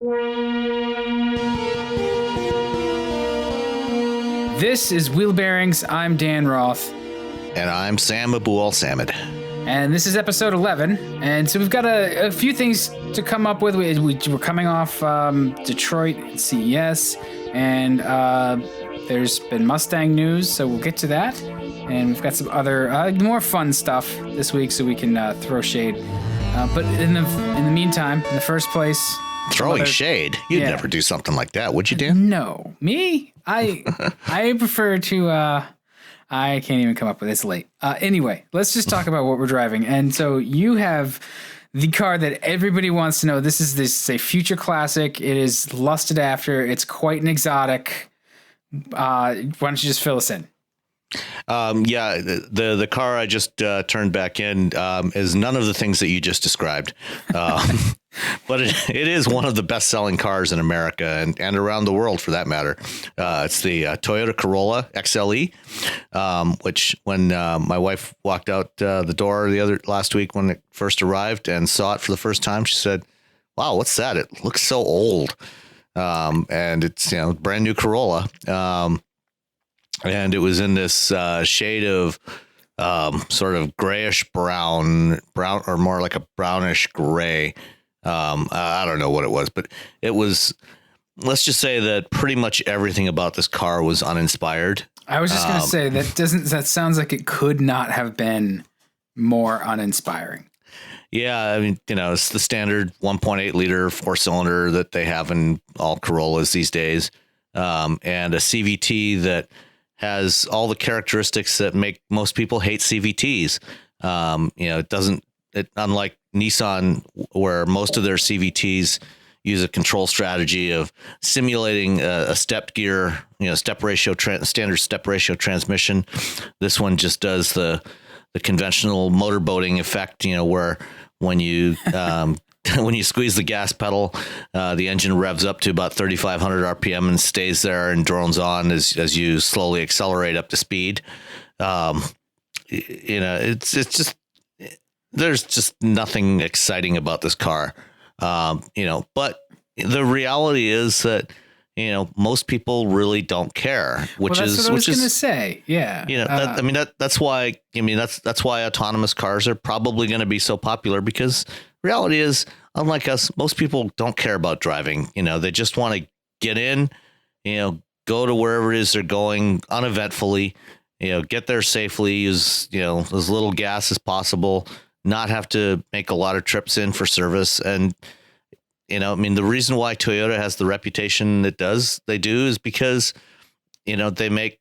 This is Wheelbearings. I'm Dan Roth. And I'm Sam Abu-Al-Samad. And this is episode 11. And so we've got a few things to come up with. We're coming off Detroit and CES. And there's been Mustang news, so we'll get to that. And we've got some other more fun stuff this week, so we can throw shade. But in the meantime, in the first place, throwing shade. You'd never do something like that, would you, Dan? No, me. I prefer to. I can't even come up with it. It's late. Anyway, let's just talk about what we're driving. And so you have the car that everybody wants to know. This is a future classic. It is lusted after. It's quite an exotic. Why don't you just fill us in? The car I just turned back in is none of the things that you just described. But it is one of the best selling cars in America and around the world for that matter. It's the Toyota Corolla XLE, which when my wife walked out the door last week when it first arrived and saw it for the first time, she said, "Wow, what's that? It looks so old." And it's, brand new Corolla. And it was in this shade of sort of grayish brown, or more like a brownish gray. I don't know what it was, but it was, let's just say that pretty much everything about this car was uninspired. I was just going to say that sounds like it could not have been more uninspiring. Yeah. I mean, it's the standard 1.8 liter 4-cylinder that they have in all Corollas these days. And a CVT that has all the characteristics that make most people hate CVTs. Unlike Nissan, where most of their CVTs use a control strategy of simulating a stepped gear, standard step ratio transmission. This one just does the conventional motorboating effect, where when you when you squeeze the gas pedal, the engine revs up to about 3,500 RPM and stays there and drones on as you slowly accelerate up to speed. It's just, there's just nothing exciting about this car. But the reality is that, most people really don't care, which that's is what I was going to say. Yeah. That's why autonomous cars are probably going to be so popular, because reality is, unlike us, most people don't care about driving. They just want to get in, go to wherever it is they're going uneventfully, get there safely, use, as little gas as possible, not have to make a lot of trips in for service. And, the reason why Toyota has the reputation they do is because, they make,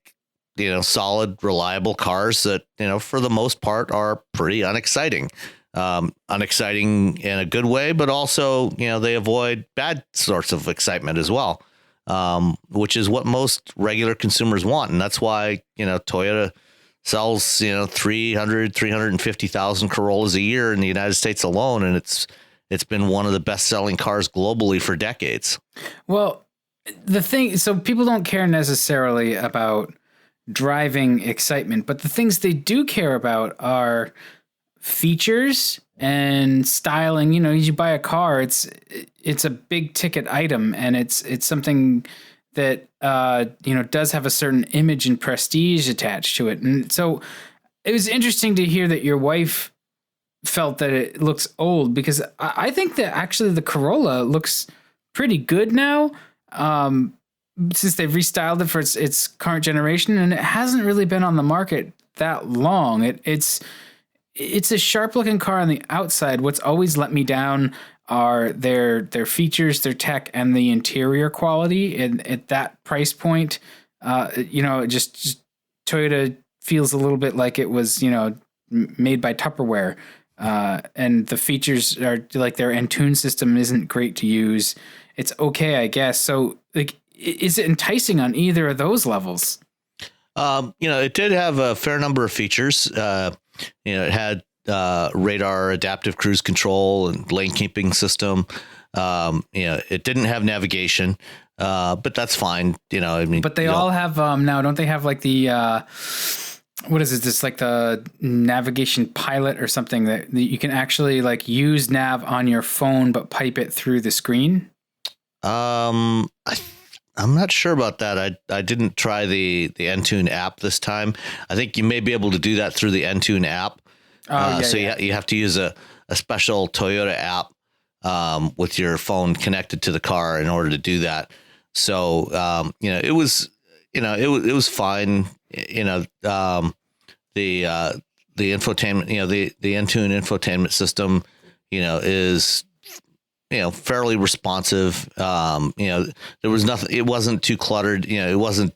solid, reliable cars that, for the most part are pretty unexciting. Unexciting in a good way, but also, they avoid bad sorts of excitement as well, which is what most regular consumers want. And that's why, Toyota sells, 350,000 Corollas a year in the United States alone. And it's been one of the best selling cars globally for decades. Well, so people don't care necessarily about driving excitement, but the things they do care about are features and styling. You buy a car, it's a big ticket item, and it's something that does have a certain image and prestige attached to it. And so it was interesting to hear that your wife felt that it looks old, because I think that actually the Corolla looks pretty good now, since they've restyled it for its current generation, and it hasn't really been on the market that long. It's a sharp looking car on the outside. What's always let me down are their features, their tech, and the interior quality. And at that price point, just Toyota feels a little bit like it was, made by Tupperware. And the features are like their Entune system isn't great to use. It's okay, I guess. So, is it enticing on either of those levels? It did have a fair number of features. It had radar, adaptive cruise control, and lane keeping system. It didn't have navigation, but that's fine. But they all have now, don't they have like the what is it? This like the navigation pilot or something that you can actually like use nav on your phone, but pipe it through the screen. I'm not sure about that. I didn't try the Entune app this time. I think you may be able to do that through the Entune app. You have to use a special Toyota app with your phone connected to the car in order to do that. So it was it was fine. The infotainment, the Entune infotainment system, is fairly responsive. There was nothing. It wasn't too cluttered. It wasn't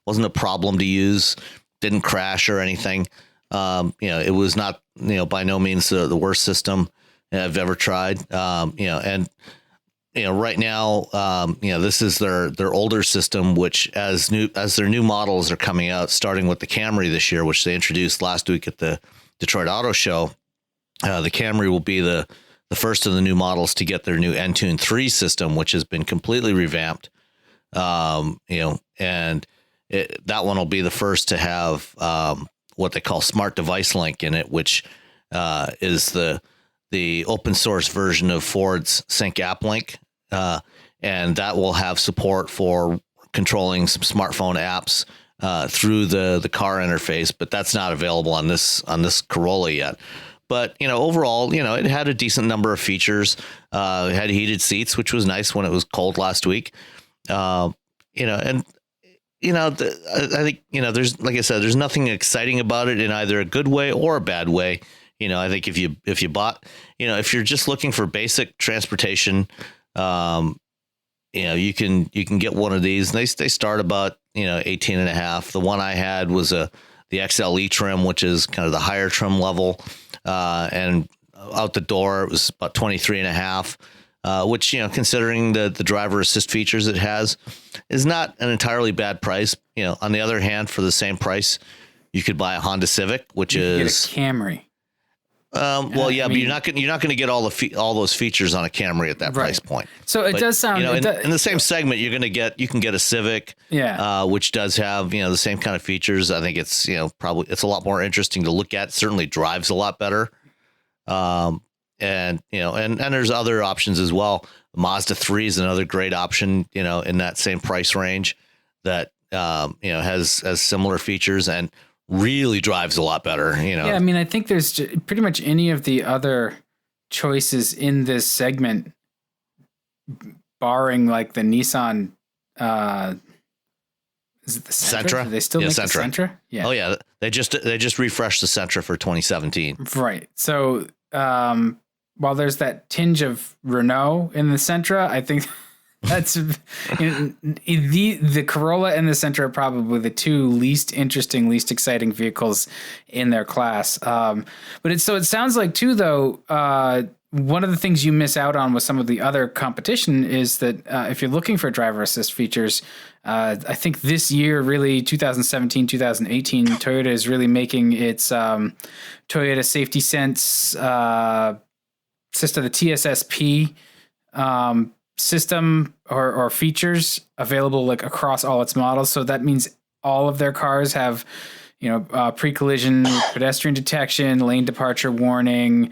a problem to use. Didn't crash or anything. It was not by no means the worst system I've ever tried. And right now, this is their older system, which as their new models are coming out, starting with the Camry this year, which they introduced last week at the Detroit Auto Show. The Camry will be the first of the new models to get their new Entune 3 system, which has been completely revamped. And that one will be the first to have what they call Smart Device Link in it, which is the open source version of Ford's Sync App Link. And that will have support for controlling some smartphone apps through the car interface, but that's not available on this Corolla yet. But overall, it had a decent number of features. It had heated seats, which was nice when it was cold last week. I think there's, like I said, there's nothing exciting about it in either a good way or a bad way. I think if you bought, if you're just looking for basic transportation, you can get one of these. And they start about 18 and a half. The one I had was the XLE trim, which is kind of the higher trim level. And out the door, it was about 23 and a half, which, considering the driver assist features it has, is not an entirely bad price. On the other hand, for the same price, you could buy a Honda Civic, which is get a Camry. But you're not going to get all those features on a Camry at that price point. So it does sound in the same segment, you can get a Civic, which does have the same kind of features. I think it's probably it's a lot more interesting to look at. Certainly drives a lot better, and there's other options as well. Mazda 3 is another great option, in that same price range that has similar features and really drives a lot better, Yeah, I mean, I think there's pretty much any of the other choices in this segment, barring like the Nissan, is it the Sentra? Do they still make Sentra. The Sentra? Yeah. Oh yeah. They just refreshed the Sentra for 2017. Right. So, while there's that tinge of Renault in the Sentra, I think that's the Corolla and the Sentra are probably the two least interesting, least exciting vehicles in their class. But it sounds like too, though, one of the things you miss out on with some of the other competition is that if you're looking for driver assist features, I think this year, really 2017, 2018, Toyota is really making its Toyota Safety Sense system, the TSSP system or features available like across all its models. So that means all of their cars have, pre-collision pedestrian detection, lane departure warning,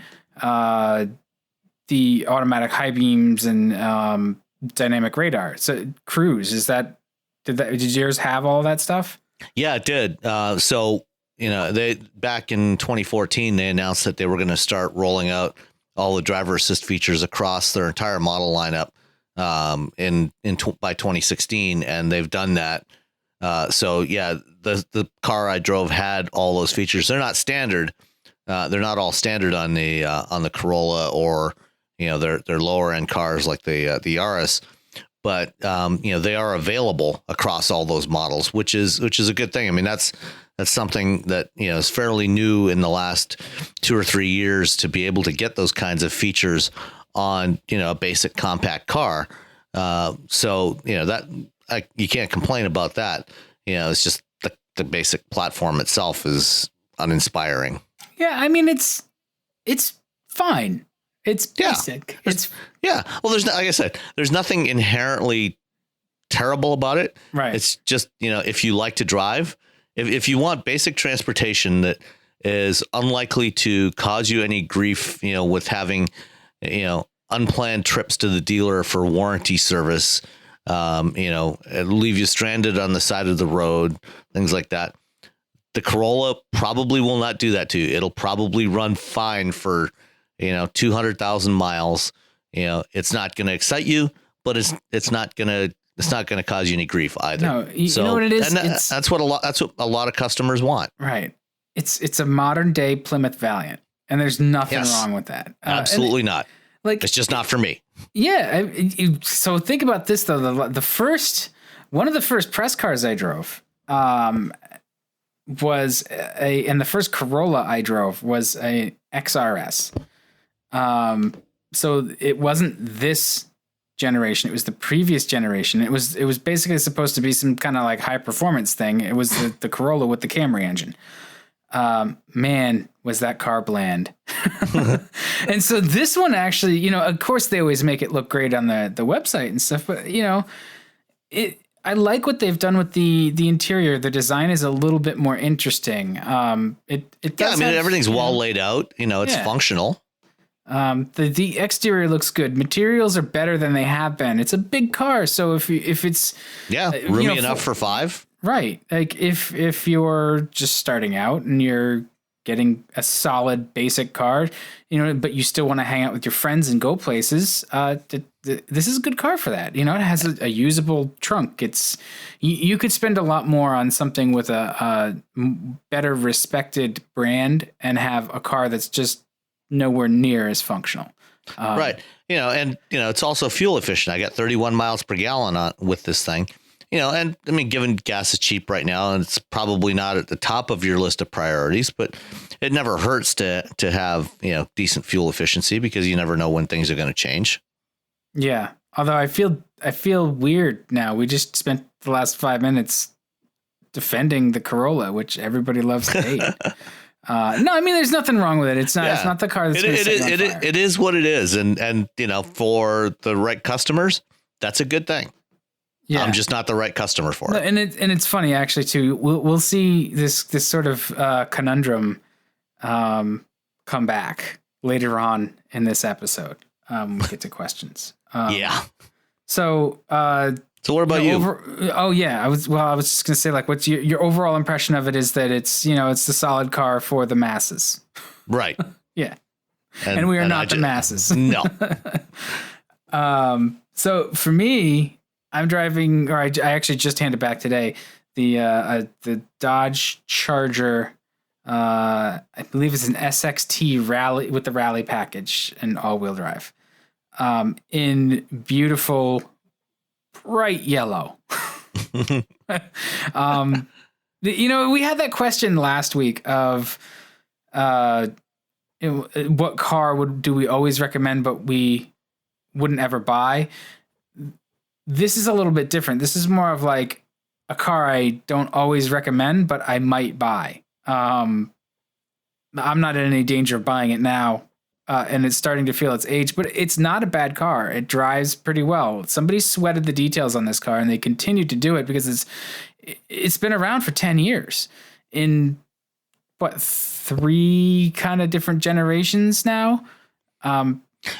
the automatic high beams and dynamic radar. So cruise, did yours have all that stuff? Yeah, it did. So they back in 2014 they announced that they were going to start rolling out all the driver assist features across their entire model lineup by 2016, and they've done that. So yeah, the car I drove had all those features. They're not standard. They're not all standard on the Corolla or their lower end cars like the Yaris, but they are available across all those models, which is a good thing. I mean, that's something that is fairly new in the last 2 or 3 years to be able to get those kinds of features on a basic compact car. So that you can't complain about that. It's just the basic platform itself is uninspiring. Yeah, I mean it's fine. It's basic. Well, there's like I said, there's nothing inherently terrible about it. Right. It's just if you like to drive, if you want basic transportation that is unlikely to cause you any grief, with having unplanned trips to the dealer for warranty service, leave you stranded on the side of the road, things like that. The Corolla probably will not do that to you. It'll probably run fine for, 200,000 miles. It's not going to excite you, but it's not going to cause you any grief either. No, you know what it is? And that's what a lot of customers want. Right. It's a modern day Plymouth Valiant, and there's nothing wrong with that. Absolutely not. Like, it's just not for me. Yeah. So think about this though. One of the first press cars I drove, was and the first Corolla I drove was a XRS. So it wasn't this generation. It was the previous generation. It was basically supposed to be some kind of like high performance thing. It was the Corolla with the Camry engine. Man, was that car bland. And so this one actually, of course they always make it look great on the website and stuff, but I like what they've done with the interior. The design is a little bit more interesting. It does everything's well laid out, it's functional. The exterior looks good. Materials are better than they have been. It's a big car, so if it's roomy enough for 5. Right. Like if you're just starting out and you're getting a solid basic car, but you still want to hang out with your friends and go places, this is a good car for that. It has a usable trunk. You could spend a lot more on something with a better respected brand and have a car that's just nowhere near as functional. Right. It's also fuel efficient. I got 31 miles per gallon with this thing. Given gas is cheap right now, and it's probably not at the top of your list of priorities, but it never hurts to have, decent fuel efficiency because you never know when things are going to change. Yeah. Although I feel weird now. We just spent the last 5 minutes defending the Corolla, which everybody loves to hate. No, there's nothing wrong with it. It's not the car that's going to set you on fire. It is what it is. And for the right customers, that's a good thing. Yeah. I'm just not the right customer for it. And it's funny actually too. We'll see this sort of conundrum come back later on in this episode. We get to questions. So what about you? I was just gonna say, like, what's your overall impression of it is that it's the solid car for the masses. Right. Yeah. And we are not the masses. No. So for me, I'm driving, or I actually just handed back today the Dodge Charger. I believe it's an SXT Rally with the Rally package and all-wheel drive, in beautiful bright yellow. We had that question last week of what car do we always recommend but we wouldn't ever buy. This is a little bit different. This is more of like a car I don't always recommend, but I might buy. I'm not in any danger of buying it now, and it's starting to feel its age, but it's not a bad car. It drives pretty well. Somebody sweated the details on this car, and they continue to do it because it's been around for 10 years in 3 kind of different generations now.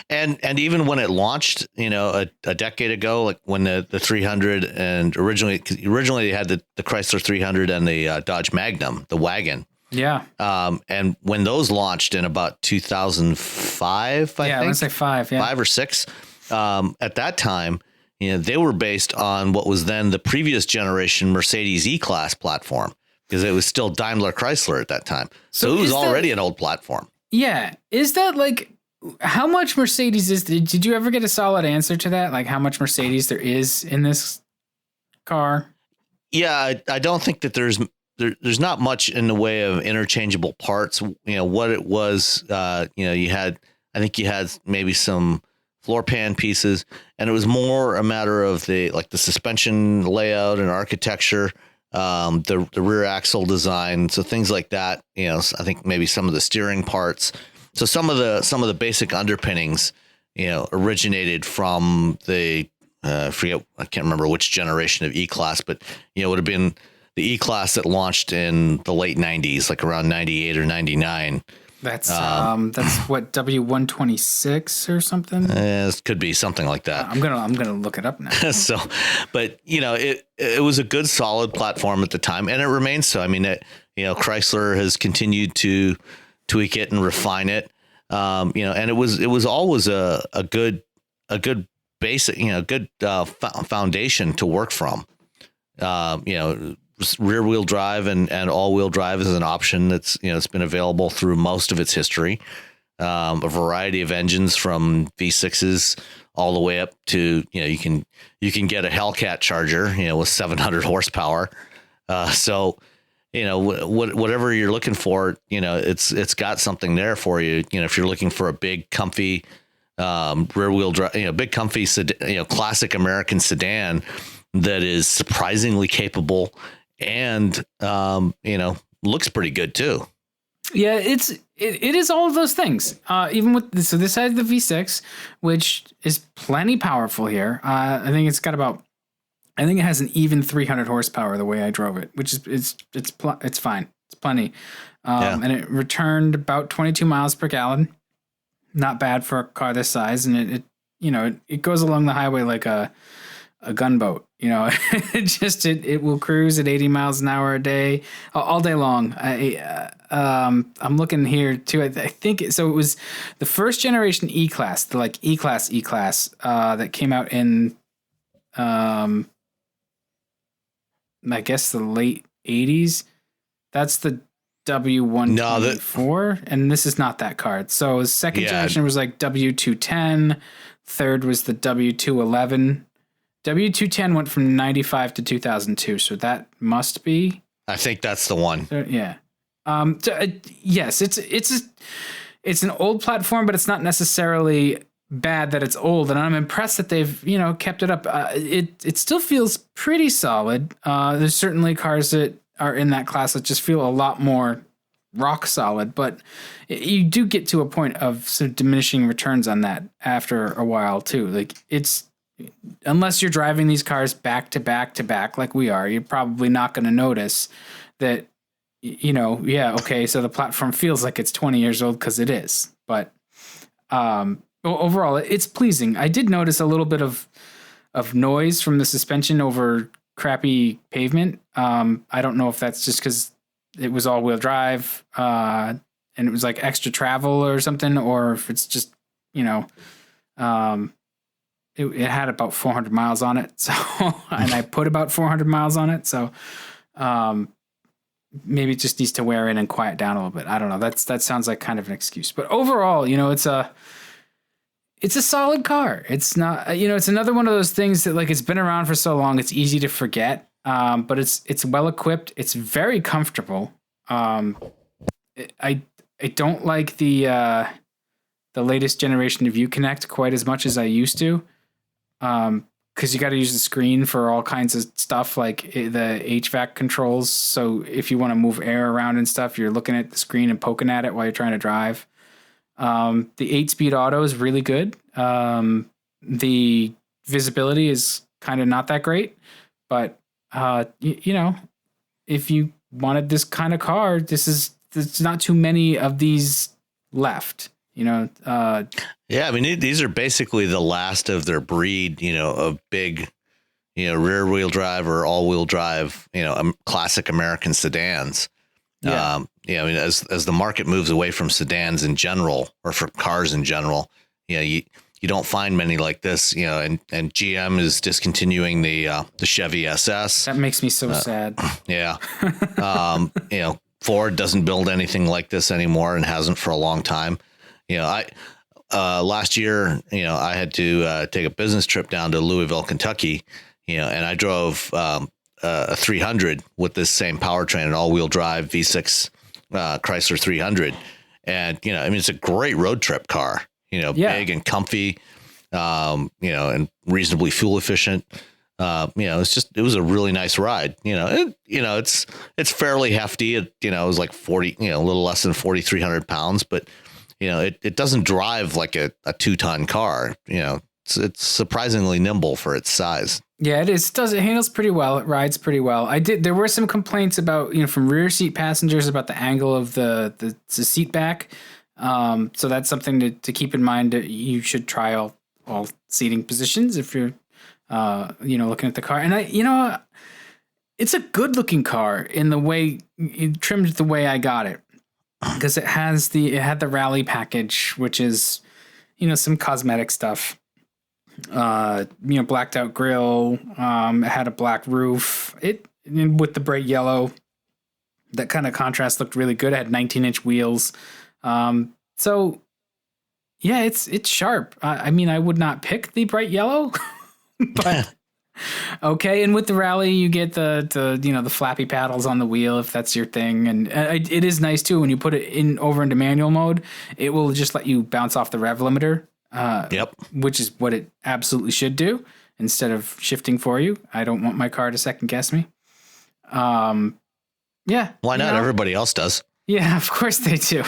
And even when it launched, a decade ago, like when the 300 and originally they had the Chrysler 300 and the Dodge Magnum, the wagon. Yeah. And when those launched in about 2005, I think. I want to say 5. Yeah. 5 or 6. At that time, they were based on what was then the previous generation Mercedes E-Class platform because it was still Daimler Chrysler at that time. So it was already an old platform. Yeah. Is that like, how much Mercedes is? Did you ever get a solid answer to that? Like how much Mercedes there is in this car? Yeah, I don't think that there's not much in the way of interchangeable parts. What it was, you had maybe some floor pan pieces, and it was more a matter of the suspension layout and architecture, the rear axle design, so things like that. I think maybe some of the steering parts. So some of the basic underpinnings, originated from the I can't remember which generation of E-Class, but it would have been the E-Class that launched in the late 90s, like around 98 or 99. That's what, W126 or something. It could be something like that. I'm gonna look it up now. So, but it was a good, solid platform at the time, and it remains so. I mean, Chrysler has continued to tweak it and refine it. And it was always a good basic, good foundation to work from. Rear wheel drive and all wheel drive is an option that's, it's been available through most of its history. A variety of engines from V6s all the way up to, you can get a Hellcat Charger, with 700 horsepower. So, whatever you're looking for, it's got something there for you. If you're looking for a big, comfy, rear wheel drive, big, comfy, classic American sedan that is surprisingly capable and, looks pretty good too. Yeah, it is all of those things. Even with this, so this has the V6, which is plenty powerful here. I think it has an even 300 horsepower the way I drove it, which is it's fine. It's plenty. And it returned about 22 miles per gallon. Not bad for a car this size, and it goes along the highway like a gunboat. It will cruise at 80 miles an hour a day, all day long. I'm looking here too. I think it was the first generation E-Class, the like E-Class that came out in, I guess the late 80s. That's the W124, and this is not that car. So second generation was like W210, third was the W211. W210 went from 95 to 2002, so that must be. I think that's the one. Yeah. Yes, it's an old platform, but it's not necessarily bad that it's old, and I'm impressed that they've kept it up. It still feels pretty solid. There's certainly cars that are in that class that just feel a lot more rock solid, but you do get to a point of sort of diminishing returns on that after a while too. Like unless you're driving these cars back to back to back like we are, you're probably not going to notice that, so the platform feels like it's 20 years old because it is. But overall, it's pleasing. I did notice a little bit of noise from the suspension over crappy pavement. I don't know if that's just because it was all-wheel drive and it was like extra travel or something, or if it's just, it had about 400 miles on it. So, and I put about 400 miles on it. So, maybe it just needs to wear in and quiet down a little bit. I don't know. That sounds like kind of an excuse, but overall, it's a solid car. It's not, it's another one of those things that like, it's been around for so long, it's easy to forget. But it's well equipped. It's very comfortable. I don't like the latest generation of Uconnect quite as much as I used to. Because you got to use the screen for all kinds of stuff like the HVAC controls. So if you want to move air around and stuff, you're looking at the screen and poking at it while you're trying to drive. The 8-speed auto is really good. The visibility is kind of not that great, but if you wanted this kind of car, there's not too many of these left. I mean, these are basically the last of their breed, of big, rear wheel drive or all wheel drive, classic American sedans. Yeah. I mean, as the market moves away from sedans in general, or for cars in general, you don't find many like this, and GM is discontinuing the Chevy SS. That makes me so sad. Yeah. Ford doesn't build anything like this anymore and hasn't for a long time. Last year, I had to take a business trip down to Louisville, Kentucky, and I drove a 300 with this same powertrain, an all-wheel drive V6 Chrysler 300. And, it's a great road trip car, big and comfy, and reasonably fuel efficient. It was a really nice ride. It's fairly hefty. It was like 40, a little less than 4,300 pounds, but it doesn't drive like a 2-ton car. It's surprisingly nimble for its size. Yeah, it is. It handles pretty well. It rides pretty well. There were some complaints about, from rear seat passengers about the angle of the seat back. So that's something to keep in mind. You should try all seating positions if you're, looking at the car. And it's a good looking car in the way it trimmed the way I got it, because it had the rally package, which is, some cosmetic stuff. Blacked out grille. It had a black roof. With the bright yellow, that kind of contrast looked really good. It had 19-inch wheels. So yeah, it's sharp. I would not pick the bright yellow, but okay. And with the rally, you get the flappy paddles on the wheel if that's your thing. And it is nice too when you put it over into manual mode. It will just let you bounce off the rev limiter. Yep. Which is what it absolutely should do instead of shifting for you. I don't want my car to second guess me. Yeah. Why not? Everybody else does. Yeah, of course they do.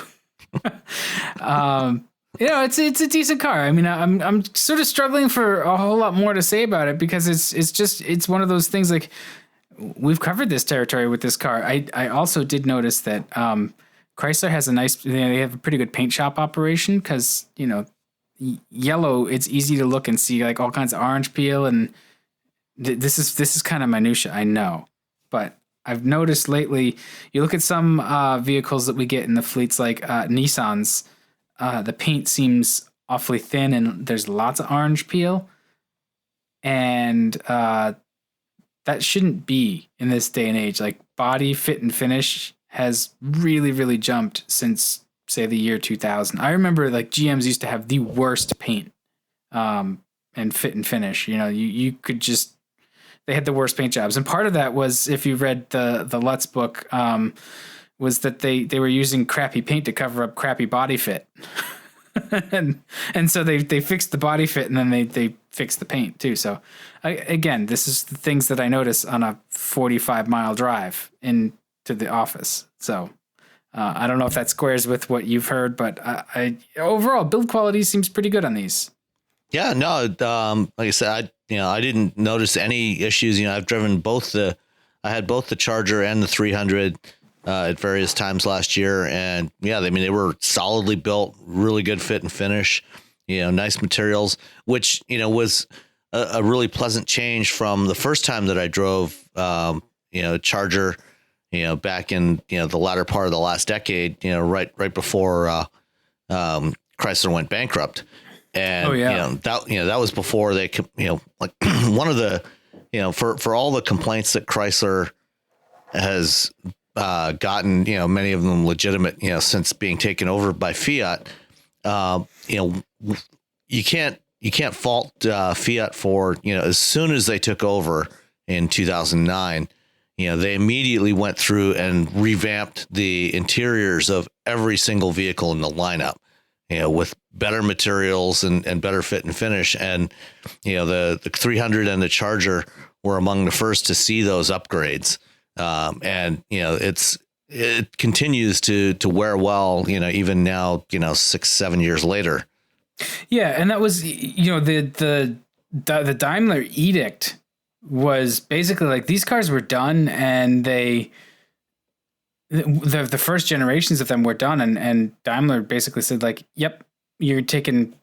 It's a decent car. I'm sort of struggling for a whole lot more to say about it because it's one of those things, like, we've covered this territory with this car. I also did notice that Chrysler has they have a pretty good paint shop operation because, yellow, it's easy to look and see like all kinds of orange peel, and this is kind of minutia, I know, but I've noticed lately, you look at some vehicles that we get in the fleets, like Nissans, the paint seems awfully thin and there's lots of orange peel, and that shouldn't be in this day and age. Like, body fit and finish has really, really jumped since, say, the year 2000. I remember, like, GMs used to have the worst paint and fit and finish. You could just, they had the worst paint jobs. And part of that was, if you read the Lutz book, was that they were using crappy paint to cover up crappy body fit. and so they fixed the body fit, and then they fixed the paint too. So again, this is the things that I notice on a 45-mile drive into the office. So I don't know if that squares with what you've heard, but overall build quality seems pretty good on these. Yeah, no, like I said, I didn't notice any issues. I've driven I had both the Charger and the 300 at various times last year, and yeah, they were solidly built, really good fit and finish, nice materials, which was a really pleasant change from the first time that I drove, Charger. Back in, the latter part of the last decade, right before Chrysler went bankrupt. And, that was before they could, like one of the, for all the complaints that Chrysler has gotten, many of them legitimate, since being taken over by Fiat, you can't fault Fiat for, as soon as they took over in 2009, they immediately went through and revamped the interiors of every single vehicle in the lineup, with better materials and better fit and finish. And, the 300 and the Charger were among the first to see those upgrades. And, it continues to wear well, even now, 6-7 years later. Yeah. And that was, the Daimler edict was basically like, these cars were done, and the first generations of them were done, and Daimler basically said, like, yep, you're taking,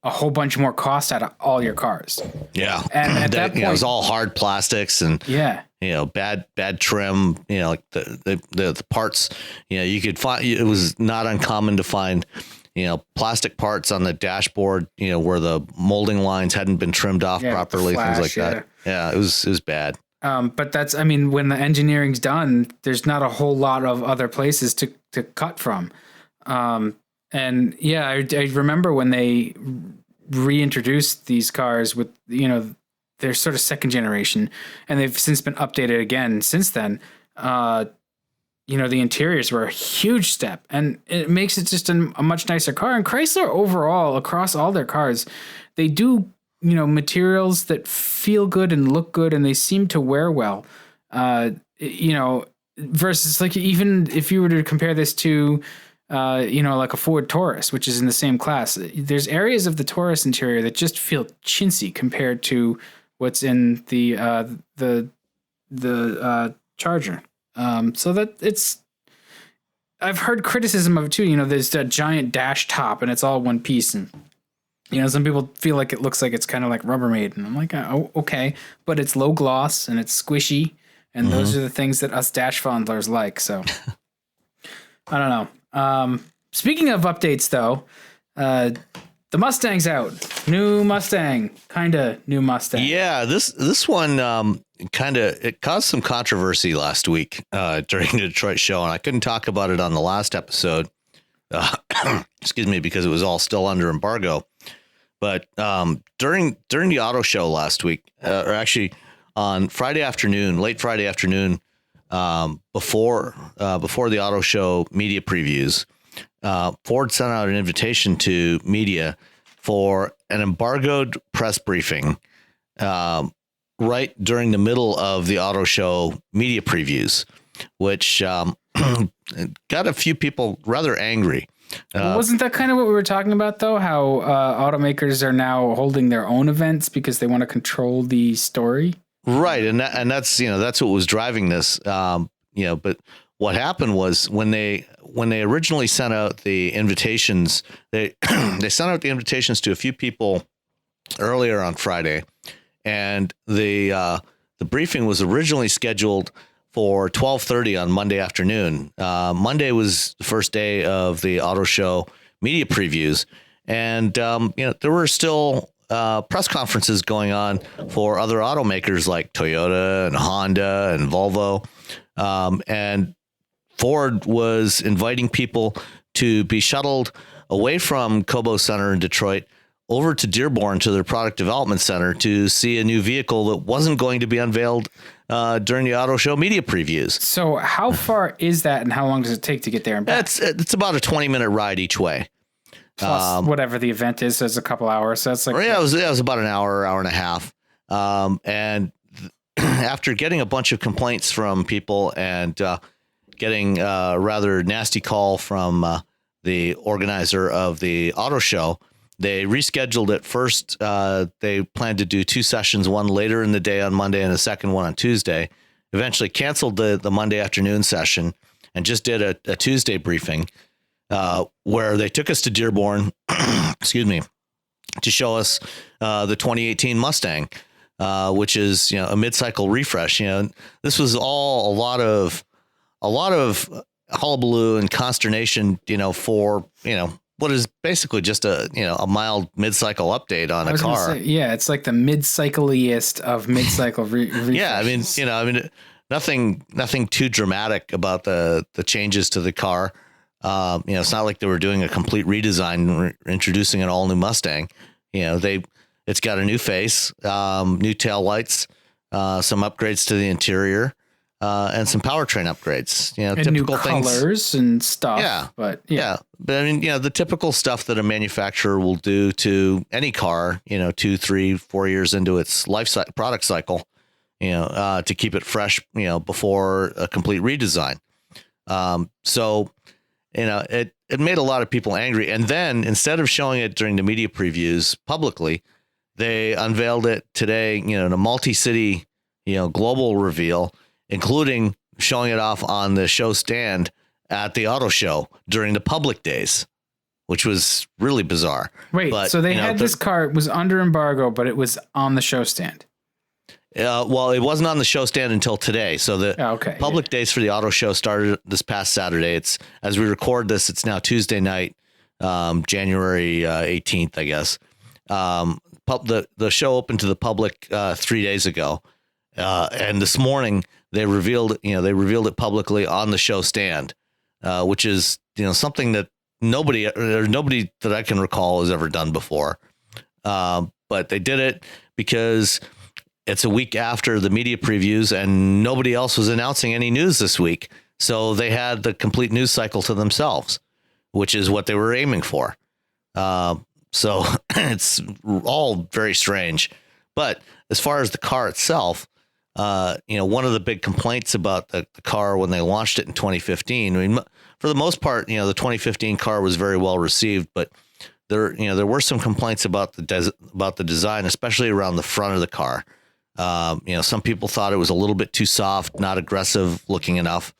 a whole bunch more cost out of all your cars. Yeah. And at that point, it was all hard plastics and bad trim, like the parts, you could find, it was not uncommon to find, plastic parts on the dashboard, where the molding lines hadn't been trimmed off properly, things like that. Yeah, it was bad. But that's, when the engineering's done, there's not a whole lot of other places to cut from. And yeah, I remember when they reintroduced these cars with, their sort of second generation, and they've since been updated again since then. The interiors were a huge step, and it makes it just a much nicer car. And Chrysler overall, across all their cars, they do, materials that feel good and look good, and they seem to wear well. Versus, like, even if you were to compare this to, like a Ford Taurus, which is in the same class, there's areas of the Taurus interior that just feel chintzy compared to what's in the Charger. So that it's. I've heard criticism of it too. You know, there's a giant dash top and it's all one piece, and you know, some people feel like it looks like it's kind of like Rubbermaid, and I'm like, oh, okay, but it's low gloss and it's squishy, and those are the things that us dash fondlers like. So I don't know. Speaking of updates, though, the Mustang's out. New Mustang, kind of new Mustang. Yeah, this one it caused some controversy last week during the Detroit show, and I couldn't talk about it on the last episode. Excuse me, because it was all still under embargo. But during the auto show last week, or actually on Friday afternoon, late Friday afternoon, before the auto show media previews, Ford sent out an invitation to media for an embargoed press briefing right during the middle of the auto show media previews, which got a few people rather angry. Wasn't that kind of what we were talking about, though? How automakers are now holding their own events because they want to control the story? Right. And that's what was driving this. But what happened was when they originally sent out the invitations, they sent out the invitations to a few people earlier on Friday, and the briefing was originally scheduled for 12:30 on Monday afternoon. Monday was the first day of the auto show media previews, and there were still press conferences going on for other automakers like Toyota and Honda and Volvo, and Ford was inviting people to be shuttled away from Cobo Center in Detroit over to Dearborn to their product development center to see a new vehicle that wasn't going to be unveiled during the auto show media previews. So how far is that, and how long does it take to get there and back? It's about a 20-minute ride each way. Plus whatever the event is, so it's a couple hours. So it's like, it was about an hour and a half. And after getting a bunch of complaints from people and getting a rather nasty call from the organizer of the auto show, they rescheduled it. First, they planned to do two sessions, one later in the day on Monday and a second one on Tuesday. Eventually canceled the Monday afternoon session and just did a Tuesday briefing where they took us to Dearborn, excuse me, to show us the 2018 Mustang, which is, a mid-cycle refresh. This was all a lot of hullabaloo and consternation, for, what is basically just a mild mid-cycle update on a car. It's like the mid-cycliest of mid-cycle refreshes. Yeah, nothing too dramatic about the changes to the car. It's not like they were doing a complete redesign, introducing an all new Mustang. It's got a new face, new tail lights, some upgrades to the interior, and some powertrain upgrades. And typical new things. Colors and stuff. Yeah, but the typical stuff that a manufacturer will do to any car. 2, 3, 4 years into its product cycle. To keep it fresh. Before a complete redesign. It made a lot of people angry. And then instead of showing it during the media previews publicly, they unveiled it today, in a multi-city, global reveal, including showing it off on the show stand at the auto show during the public days, which was really bizarre. Wait, so they had this car, it was under embargo, but it was on the show stand. Well, it wasn't on the show stand until today. So the public days for the auto show started this past Saturday. It's, as we record this, it's now Tuesday night, January 18th, I guess. The show opened to the public 3 days ago. And this morning they revealed it publicly on the show stand, which is, something that nobody that I can recall has ever done before. But they did it because it's a week after the media previews and nobody else was announcing any news this week. So they had the complete news cycle to themselves, which is what they were aiming for. So it's all very strange. But as far as the car itself, one of the big complaints about the car when they launched it in 2015, for the most part, the 2015 car was very well received, but there were some complaints about the design, especially around the front of the car. Some people thought it was a little bit too soft, not aggressive looking enough,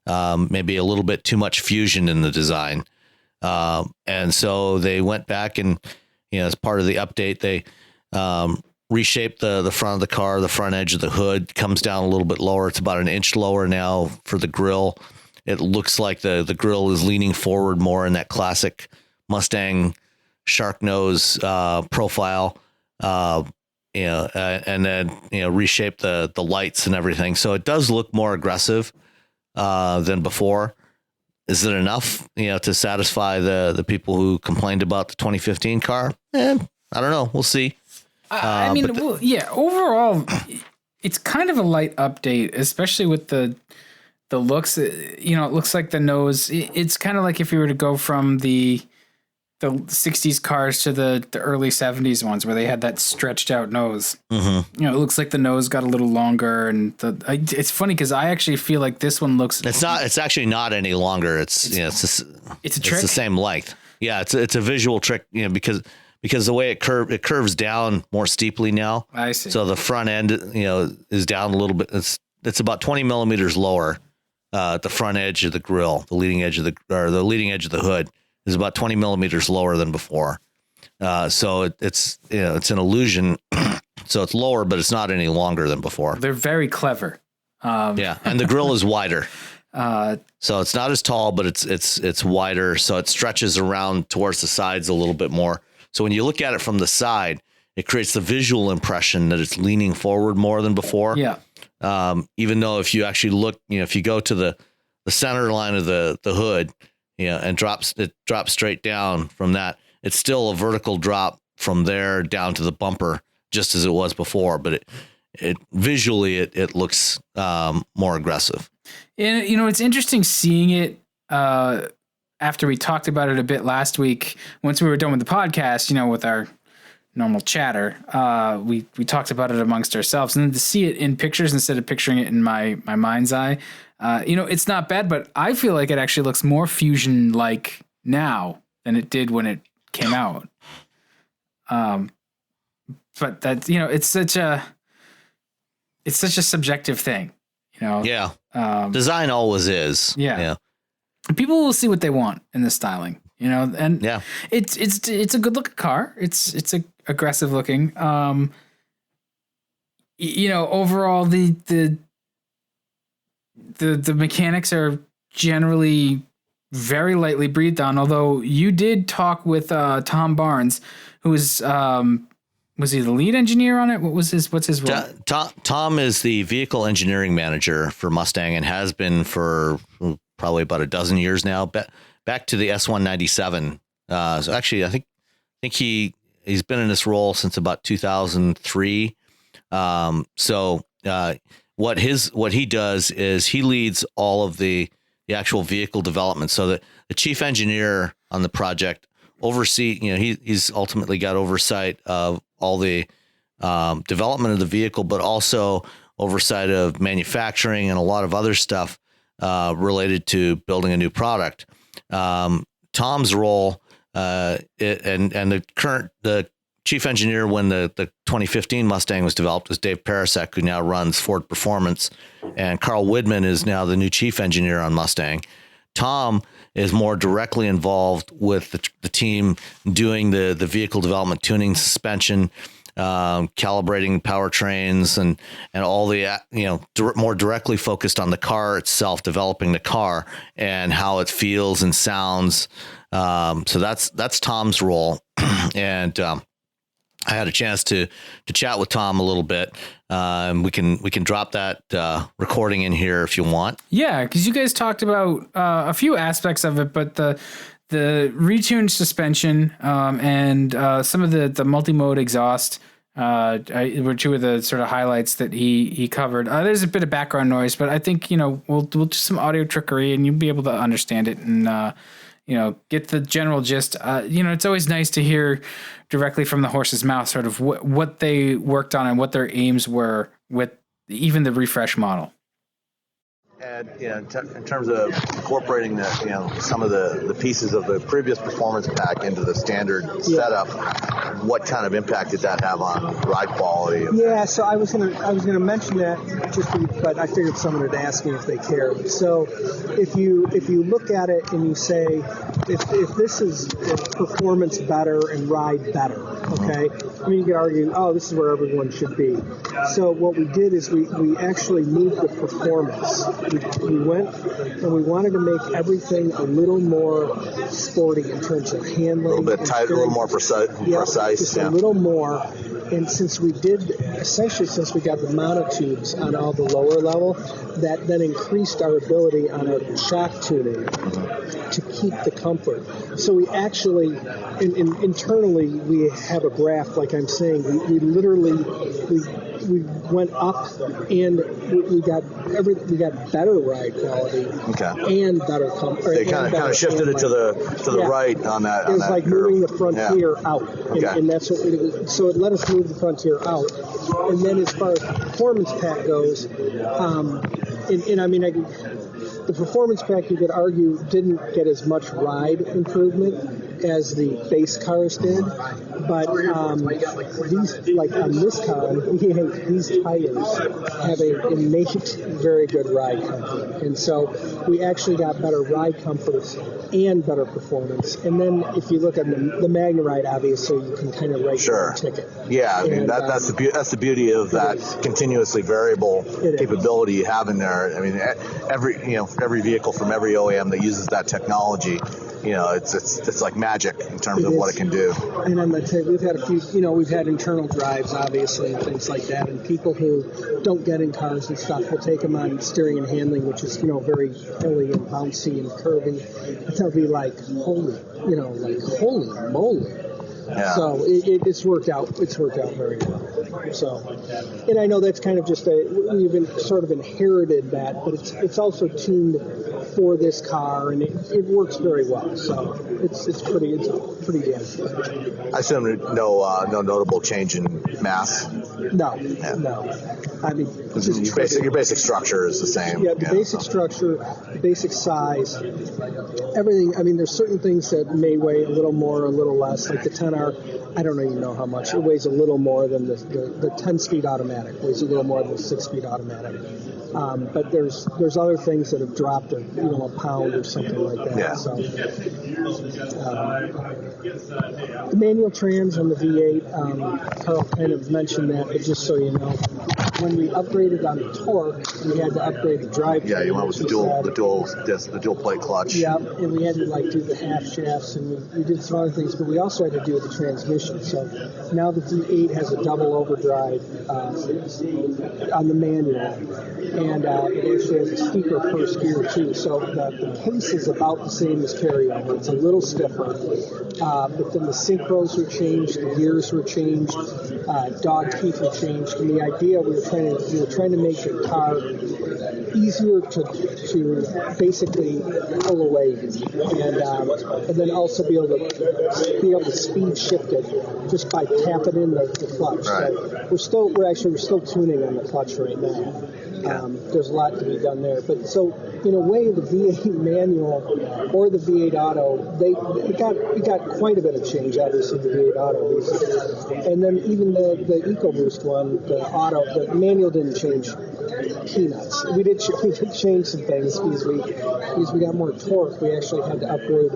maybe a little bit too much fusion in the design. And so they went back and, as part of the update, they reshaped the front of the car. The front edge of the hood comes down a little bit lower. It's about an inch lower now for the grille. It looks like the grille is leaning forward more in that classic Mustang shark nose profile. And then reshape the lights and everything. So it does look more aggressive than before. Is it enough, to satisfy the people who complained about the 2015 car? I don't know. We'll see. Overall, it's kind of a light update, especially with the looks. It looks like the nose. It's kind of like if you were to go from the 60s cars to the early 70s ones where they had that stretched out nose. Mm-hmm. It looks like the nose got a little longer, and it's funny because I actually feel like this one looks. It's actually not any longer. It's a trick. It's the same length. Yeah, it's a visual trick. Because the way it curves down more steeply now. I see. So the front end is down a little bit. It's about 20 millimeters lower at the front edge of the grille. The leading edge of the hood is about 20 millimeters lower than before. So it's an illusion. So it's lower, but it's not any longer than before. They're very clever. And the grille is wider. So it's not as tall, but it's wider. So it stretches around towards the sides a little bit more. So when you look at it from the side, it creates the visual impression that it's leaning forward more than before. Yeah. Even though if you actually look, if you go to the center line of the hood, and it drops straight down from that, it's still a vertical drop from there down to the bumper, just as it was before. But it visually it looks more aggressive. And it's interesting seeing it after we talked about it a bit last week. Once we were done with the podcast, with our normal chatter, we talked about it amongst ourselves, and then to see it in pictures instead of picturing it in my mind's eye. It's not bad, but I feel like it actually looks more fusion-like now than it did when it came out. But that, it's such a subjective thing, Yeah. Design always is. Yeah. People will see what they want in the styling, and yeah, it's a good looking car. It's a aggressive looking. Overall the mechanics are generally very lightly breathed on, although you did talk with Tom Barnes, who was he the lead engineer on it? What's his role? Tom is the vehicle engineering manager for Mustang and has been for probably about a dozen years now, back to the S197. So actually I think he's been in this role since about 2003. What he does is he leads all of the actual vehicle development. So the chief engineer on the project he's ultimately got oversight of all the development of the vehicle, but also oversight of manufacturing and a lot of other stuff related to building a new product. Tom's role and the chief engineer when the 2015 Mustang was developed was Dave Parasek, who now runs Ford Performance, and Carl Widman is now the new chief engineer on Mustang. Tom is more directly involved with the team doing the vehicle development, tuning, suspension, calibrating powertrains, and all the more directly focused on the car itself, developing the car and how it feels and sounds. So that's Tom's role, and I had a chance to chat with Tom a little bit. We can drop that recording in here if you want. Yeah, because you guys talked about a few aspects of it, but the retuned suspension and some of the multi-mode exhaust were two of the sort of highlights that he covered. There's a bit of background noise, but I think we'll do some audio trickery and you'll be able to understand it and get the general gist. It's always nice to hear directly from the horse's mouth sort of what they worked on and what their aims were with even the refresh model. And in terms of incorporating some of the pieces of the previous performance pack into the standard setup, what kind of impact did that have on ride quality? Yeah, so I was gonna mention that but I figured someone would ask me if they cared. So if you look at it and you say if this is performance better and ride better, okay, I mean you could argue, oh, this is where everyone should be. So what we did is we actually moved the performance. We went and we wanted to make everything a little more sporty in terms of handling. A little bit tight, a little more precise. Just a little more. And since we got the monotubes on all the lower level, that then increased our ability on our shock tuning to keep the comfort. So we actually, internally, we have a graph, like I'm saying, we literally went up and we got better ride quality and better comfort. They kind of shifted it to the right on that. It was like curve. moving the frontier out, and that's what we did. So it let us move the frontier out. And then as far as performance pack goes, the performance pack, you could argue, didn't get as much ride improvement as the base cars did, but these, like on this car, these tires have an innate, very good ride comfort, and so we actually got better ride comfort and better performance. And then if you look at the MagnaRide, obviously you can kind of write your own ticket. Yeah, I mean that's the beauty of that continuously variable capability you have in there. I mean, every vehicle from every OEM that uses that technology, it's like magic in terms of what it can do. And I'm going to tell you, we've had a few, we've had internal drives, obviously, and things like that, and people who don't get in cars and stuff will take them on steering and handling, which is, very hilly and bouncy and curvy. They'll be like, holy moly. Yeah. So it's worked out. It's worked out very well. So, and I know that's kind of just we've sort of inherited that, but it's also tuned for this car, and it works very well. So it's pretty good. I assume no notable change in mass. No. I mean, your basic structure is the same. Yeah, the basic structure, the basic size, everything. I mean, there's certain things that may weigh a little more, or a little less. Like the 10R, I don't even know how much. It weighs a little more than the 10-speed automatic. Weighs a little more than the 6-speed automatic. But there's other things that have dropped a pound or something like that. Yeah. So the manual trans on the V8, Carl kind of mentioned that, but just so you know, when we upgraded on the torque, we had to upgrade the drive. Yeah, you went with the dual plate clutch. Yeah, and we had to do the half shafts, and we did some other things, but we also had to do the transmission. So now the V8 has a double overdrive on the manual, and it actually has a steeper first gear too. So the pace is about the same as carryover. It's a little stiffer, but then the synchros were changed, the gears were changed, dog teeth were changed, and the idea we were trying to make the car easier to basically pull away, and then also be able to speed shift it just by tapping in the clutch. Right. So we're still tuning on the clutch right now. There's a lot to be done there, but so in a way, the V8 manual or the V8 auto, it got quite a bit of change. Obviously, the V8 auto, and then even the EcoBoost one, the manual didn't change peanuts. We did change some things because we got more torque. We actually had to upgrade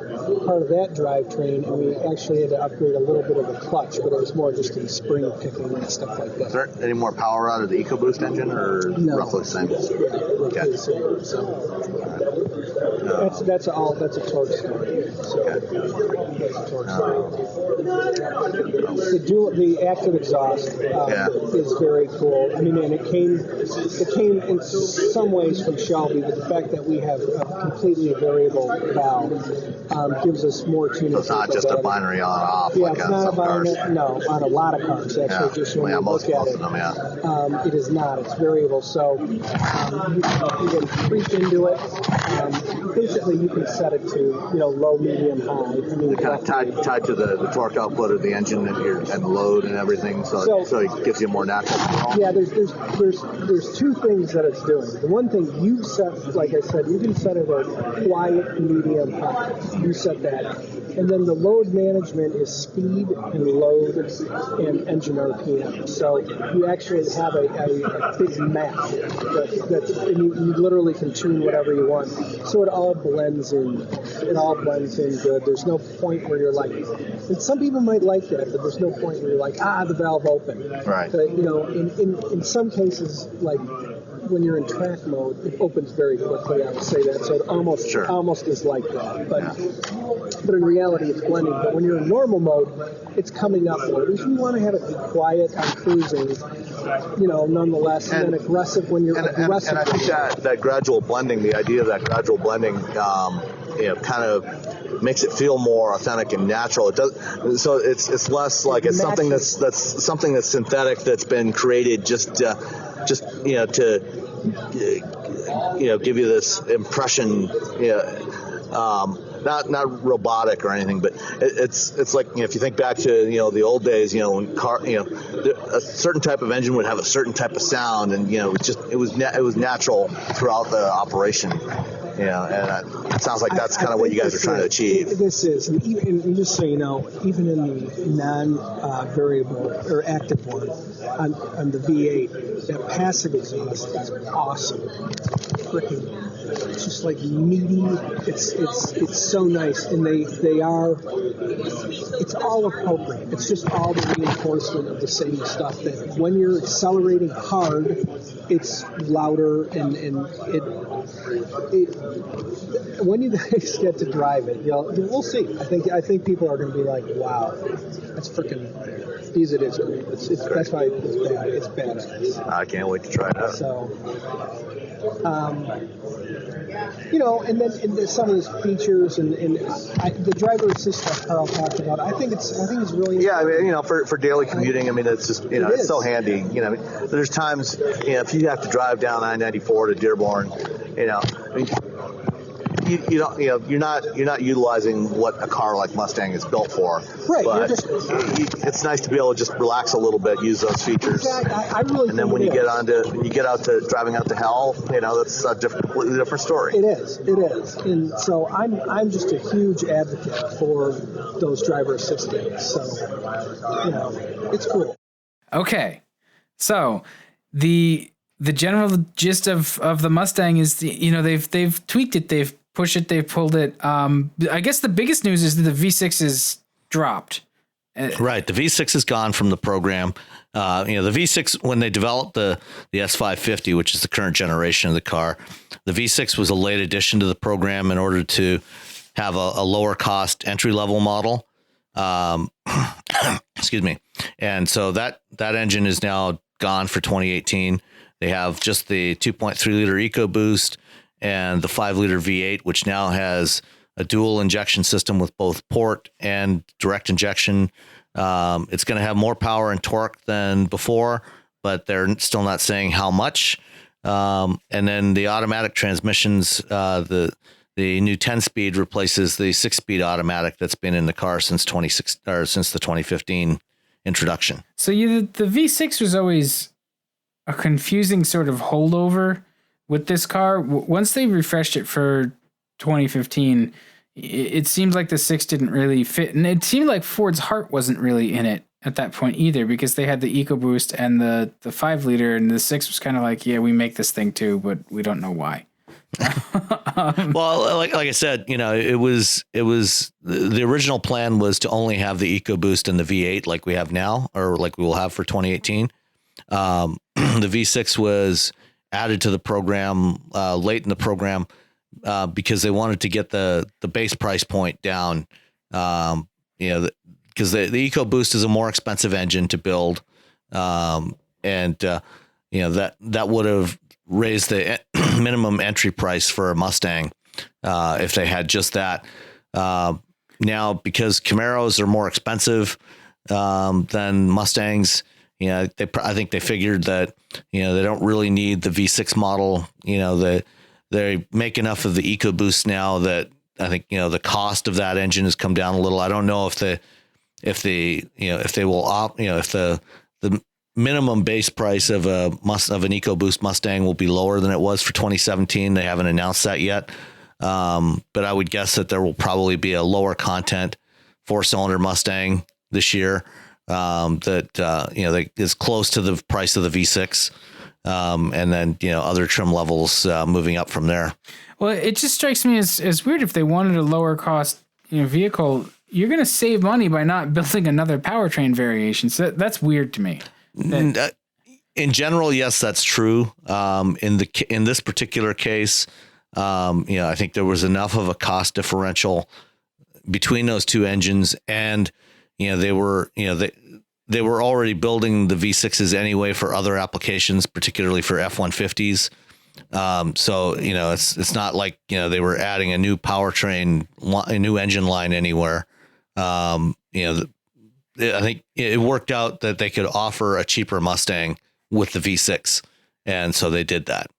part of that drivetrain, and we actually had to upgrade a little bit of the clutch, but it was more just in spring picking and stuff like that. Is there any more power out of the EcoBoost engine, or roughly the same? Yeah, the same. So that's a torque story. So that's a torque story. The active exhaust is very cool. I mean, and it came in some ways from Shelby, but the fact that we have a completely variable valve gives us more tuning. So it's not just a binary on off. Yeah, like it's on not a some cars. binary. No, on a lot of cars actually. Just when you most look at of it, them, yeah. it is not. It's variable. So you can creep into it. Basically, you can set it to low, medium, high. I mean, Kind of tied to the torque output of the engine and the load and everything. So it gives you a more natural feel. Yeah, there's two things that it's doing. The one thing you set, like I said, you can set it at quiet, medium, high. You set that. And then the load management is speed and load and engine RPM. So you actually have a big map and you literally can tune whatever you want. So it all blends in. It all blends in good. There's no point where you're like, and some people might like that, but there's no point where you're like, the valve opened. Right. But, in some cases, like when you're in track mode, it opens very quickly. I would say that. So it almost is like that. But in reality, it's blending. But when you're in normal mode, it's coming up more. You want to have it be quiet on cruising, nonetheless, and then aggressive when you're aggressive. And I think that gradual blending, the idea of that gradual blending, kind of makes it feel more authentic and natural. It does. So it's less like it's something that's something that's synthetic that's been created just to give you this impression. Not robotic or anything, but it's like if you think back to the old days, when a certain type of engine would have a certain type of sound, and it was natural throughout the operation. And it sounds like that's kind of what you guys are trying to achieve. This is, and just so you know, even in the non-variable or active one, on the V8, that passive exhaust is awesome. Freaking, it's just like meaty. It's so nice, and they are. It's all appropriate. It's just all the reinforcement of the same stuff. That when you're accelerating hard, it's louder and it when you guys get to drive it, we'll see. I think people are going to be like, "Wow, that's freaking." It is great. That's why it's bad. It's badass. I can't wait to try it out. So, and then some of his features and the driver assist that Carl talked about. I think it's really yeah. I mean, for daily commuting, I mean, it's just it's so handy. There's times if you have to drive down I-94 to Dearborn, I mean, you're not utilizing what a car like Mustang is built for. Right. But it's nice to be able to just relax a little bit, use those features. Exactly. I really. And then when you get out to driving out to hell, that's a completely different story. It is, and so I'm just a huge advocate for those driver assistants. So, it's cool. Okay, so the general gist of the Mustang is they've tweaked it, they've pushed it, they've pulled it. I guess the biggest news is that the V6 is dropped. Right, the V6 is gone from the program. The V6, when they developed the S550, which is the current generation of the car, the V6 was a late addition to the program in order to have a lower cost entry level model. Excuse me. And so that engine is now gone for 2018. They have just the 2.3 liter EcoBoost and the 5 liter V8, which now has a dual injection system with both port and direct injection. It's going to have more power and torque than before, but they're still not saying how much. And then the automatic transmissions, the new 10-speed replaces the 6-speed automatic that's been in the car since since the 2015 introduction. So the V6 was always a confusing sort of holdover with this car. Once they refreshed it for 2015, it seemed like the 6 didn't really fit, and it seemed like Ford's heart wasn't really in it at that point either, because they had the EcoBoost and the 5 liter, and the 6 was kind of like, yeah, we make this thing too, but we don't know why. Well, like I said, it was the original plan was to only have the EcoBoost and the V8 like we have now, or like we will have for 2018. The V6 was added to the program late in the program because they wanted to get the base price point down. Because the EcoBoost is a more expensive engine to build, and that would have raised the minimum entry price for a Mustang if they had just that. Now, because Camaros are more expensive than Mustangs, I think they figured that, they don't really need the V6 model. They make enough of the EcoBoost now that I think, the cost of that engine has come down a little. I don't know if the minimum base price of an EcoBoost Mustang will be lower than it was for 2017. They haven't announced that yet. But I would guess that there will probably be a lower content 4-cylinder Mustang this year that is close to the price of the V6. And then, other trim levels moving up from there. Well, it just strikes me as weird. If they wanted a lower cost vehicle, you're going to save money by not building another powertrain variation. So that's weird to me. In general, yes, that's true. In this particular case, I think there was enough of a cost differential between those two engines, and they were already building the V6s anyway for other applications, particularly for F-150s. So it's not like they were adding a new powertrain, a new engine line anywhere. I think it worked out that they could offer a cheaper Mustang with the V6, and so they did that.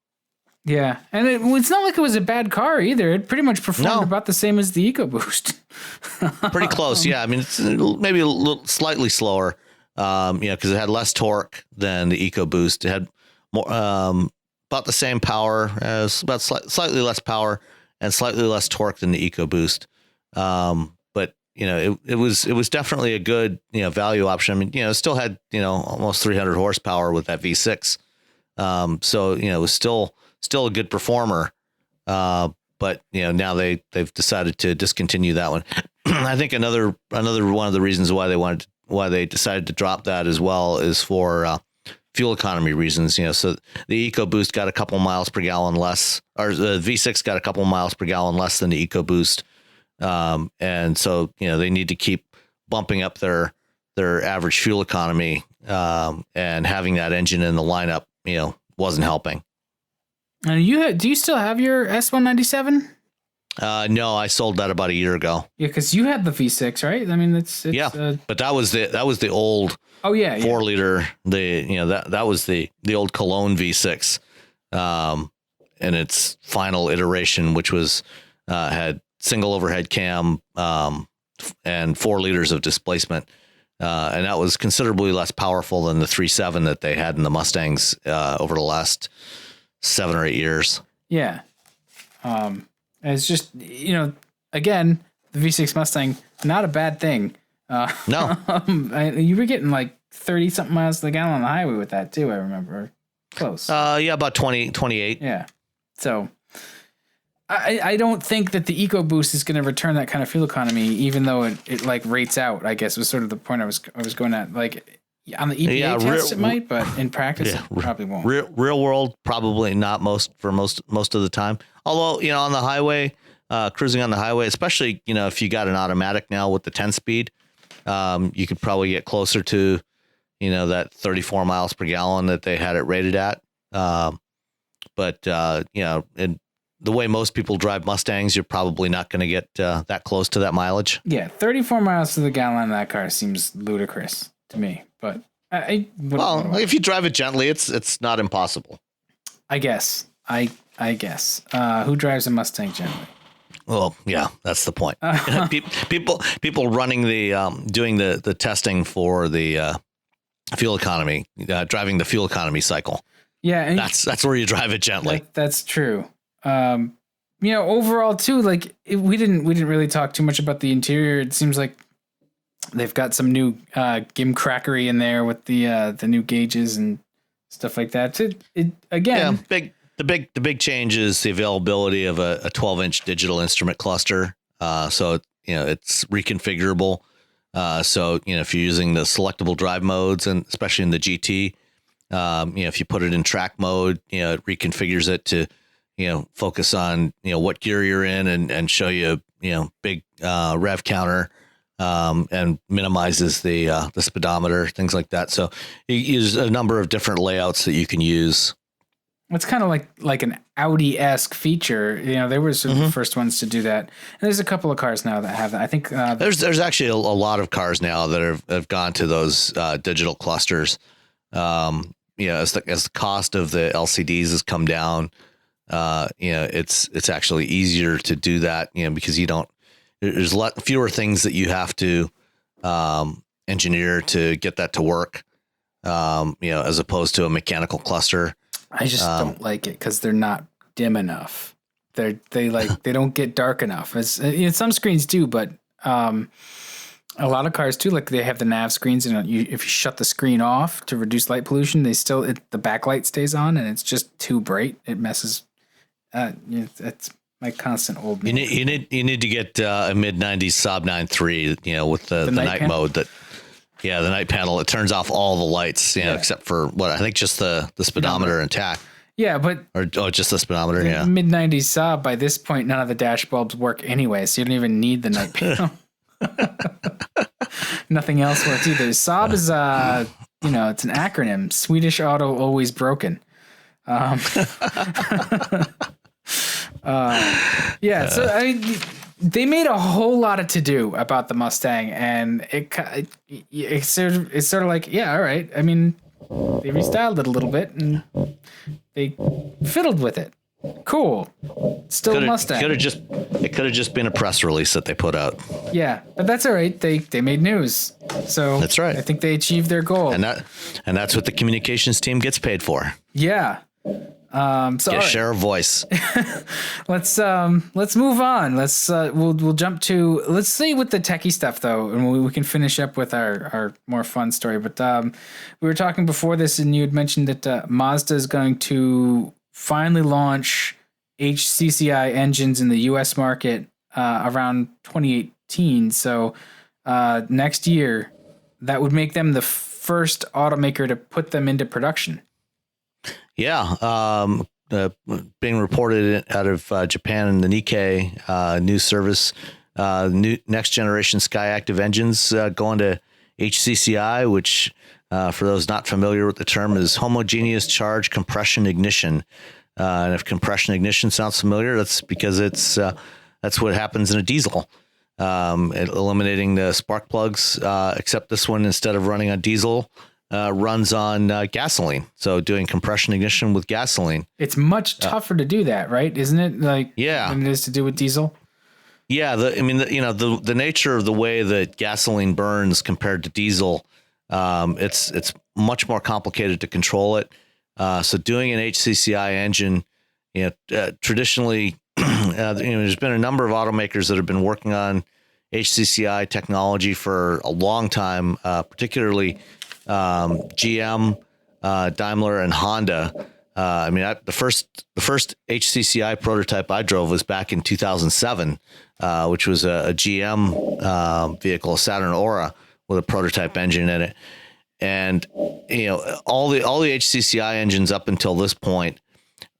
Yeah, and it's not like it was a bad car either. It pretty much performed about the same as the EcoBoost. Pretty close, yeah. I mean, it's maybe a little slightly slower, because it had less torque than the EcoBoost. It had more, about the same power, about slightly less power and slightly less torque than the EcoBoost. But it was definitely a good value option. I mean, it still had almost 300 horsepower with that V6. So it was still a good performer. But now they've decided to discontinue that one. I think another one of the reasons why they decided to drop that as well is for fuel economy reasons. So the EcoBoost got a couple miles per gallon less, or the V6 got a couple miles per gallon less than the EcoBoost. And so they need to keep bumping up their average fuel economy, and having that engine in the lineup wasn't helping. And do you still have your S197? No, I sold that about a year ago. Yeah, because you had the V6, right? I mean, it's but that was the old 4 liter. That was the old Cologne V6, in its final iteration, which was had single overhead cam and 4 liters of displacement, and that was considerably less powerful than the 3.7 that they had in the Mustangs over the last 7 or 8 years. Yeah. It's just, again, the V6 Mustang, not a bad thing. No. You were getting like 30 something miles to the gallon on the highway with that too, I remember. Close. About 28. Yeah. So I don't think that the EcoBoost is going to return that kind of fuel economy, even though it like rates out, I guess was sort of the point I was going at. Like, on the EPA test, it might, but in practice, it probably won't. Real world, probably not most of the time. Although, on the highway, cruising on the highway, especially, if you got an automatic now with the 10-speed, you could probably get closer to, that 34 miles per gallon that they had it rated at. But the way most people drive Mustangs, you're probably not going to get that close to that mileage. Yeah, 34 miles to the gallon in that car seems ludicrous to me. But if you drive it gently, it's not impossible. I guess. I guess. Who drives a Mustang gently? Well, yeah, that's the point. People running doing the testing for the fuel economy, driving the fuel economy cycle. Yeah, and that's where you drive it gently. That's true. Overall too, like we didn't really talk too much about the interior. It seems like they've got some new gimcrackery in there with the new gauges and stuff like that. It again, the big change is the availability of a 12-inch digital instrument cluster. So it's reconfigurable. So if you're using the selectable drive modes, and especially in the GT, if you put it in track mode, it reconfigures it to focus on what gear you're in and show you big rev counter. And minimizes the speedometer, things like that. So there's a number of different layouts that you can use. It's kind of like an Audi-esque feature. You know, they were sort of the first ones to do that. And there's a couple of cars now that have that. I think there's actually a lot of cars now that have gone to those digital clusters. As the cost of the LCDs has come down, it's actually easier to do that. Because there's a lot fewer things that you have to engineer to get that to work. As opposed to a mechanical cluster. I just don't like it because they're not dim enough. They don't get dark enough. Some screens do, but a lot of cars too. Like they have the nav screens, and if you shut the screen off to reduce light pollution, the backlight stays on, and it's just too bright. It messes. It's my constant old. You need to get a mid '90s Saab 9.3. With the night mode that. Yeah, the night panel, it turns off all the lights, except for I think just the speedometer and tach. Yeah, but just the speedometer. Yeah, mid '90s Saab. By this point, none of the dash bulbs work anyway, so you don't even need the night panel. Nothing else works either. Saab is it's an acronym: Swedish Auto Always Broken. So they made a whole lot of to do about the Mustang, and it's sort of like, yeah, all right. I mean, they restyled it a little bit and they fiddled with it. Cool. Still a Mustang. It could have just been a press release that they put out. Yeah, but that's all right. They made news. So that's right. I think they achieved their goal. And that's what the communications team gets paid for. Yeah. Share a voice. Let's move on. We'll jump to, let's see with the techie stuff though, and we can finish up with our more fun story. But we were talking before this, and you had mentioned that Mazda is going to finally launch HCCI engines in the U.S. market around 2018. So next year, that would make them the first automaker to put them into production. Yeah, being reported out of Japan in the Nikkei news service, new next generation Skyactiv engines going to HCCI, which for those not familiar with the term is homogeneous charge compression ignition. And if compression ignition sounds familiar, that's because that's what happens in a diesel, eliminating the spark plugs. Except this one, instead of running on diesel, runs on gasoline. So doing compression ignition with gasoline. It's much tougher to do that, right? Isn't it? Than it is to do with diesel. Yeah. The nature of the way that gasoline burns compared to diesel, it's much more complicated to control it. So doing an HCCI engine, traditionally, there's been a number of automakers that have been working on HCCI technology for a long time, particularly GM, Daimler, and Honda. The first HCCI prototype I drove was back in 2007, which was a GM vehicle, a Saturn Aura, with a prototype engine in it. And all the HCCI engines up until this point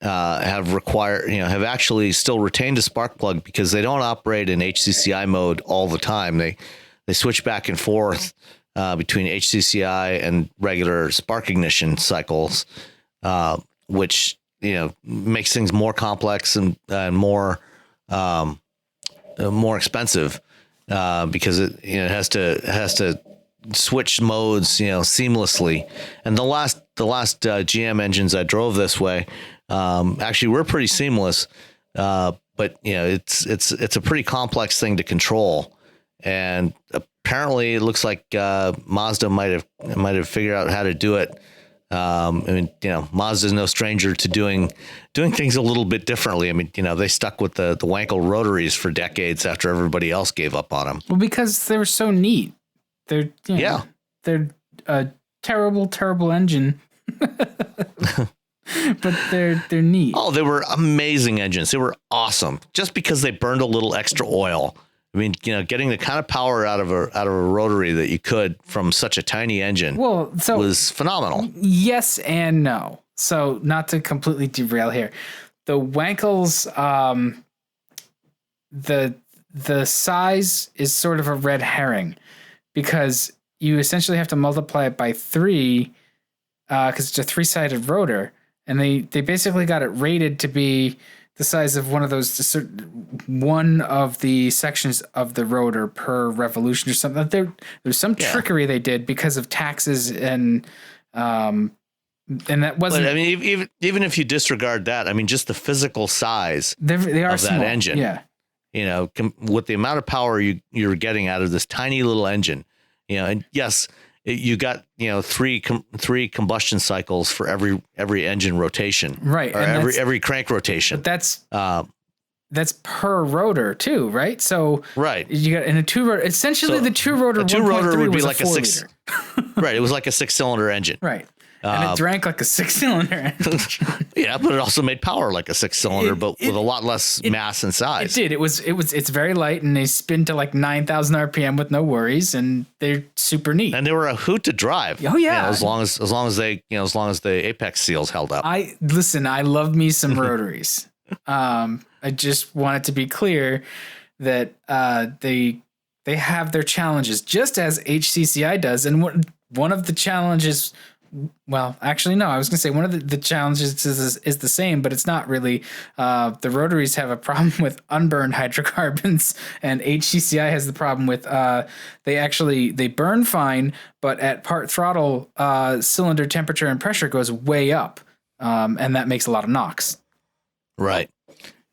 have actually still retained a spark plug because they don't operate in HCCI mode all the time. They switch back and forth between HCCI and regular spark ignition cycles, which makes things more complex and more expensive because it has to switch modes seamlessly. And the last GM engines I drove this way actually were pretty seamless, but it's a pretty complex thing to control. And apparently, it looks like Mazda might have figured out how to do it. Mazda is no stranger to doing things a little bit differently. They stuck with the Wankel rotaries for decades after everybody else gave up on them. Well, because they were so neat. They're they're a terrible engine, but they're neat. Oh, they were amazing engines. They were awesome just because they burned a little extra oil. Getting the kind of power out of a rotary that you could from such a tiny engine was phenomenal. Yes and no. So not to completely derail here, the Wankels, the size is sort of a red herring because you essentially have to multiply it by 3 because it's a 3-sided rotor. and they basically got it rated to be the size of one of the sections of the rotor per revolution or something. There's some trickery they did because of taxes and that wasn't. But I mean, even if you disregard that, I mean, just the physical size they are of small. that engine, you know, with the amount of power you're getting out of this tiny little engine, you know, and yes, you got, you know, three combustion cycles for every engine rotation, right? Or and every crank rotation. But that's per rotor too, right? So right, you got in a two rotor. Essentially, the two rotor would be like a 6 liter. Right, it was like a 6-cylinder engine. Right. And it drank like a 6-cylinder engine. Yeah, but it also made power like a 6-cylinder, but with a lot less mass and size. It did. It's very light, and they spin to like 9,000 RPM with no worries, and they're super neat. And they were a hoot to drive. Oh yeah, you know, as long as the apex seals held up. I love me some rotaries. I just want it to be clear that they have their challenges, just as HCCI does, and one of the challenges. Well, actually, no. I was going to say one of the challenges is the same, but it's not really. The rotaries have a problem with unburned hydrocarbons, and HCCI has the problem with they burn fine, but at part throttle, cylinder temperature and pressure goes way up, and that makes a lot of NOx. Right,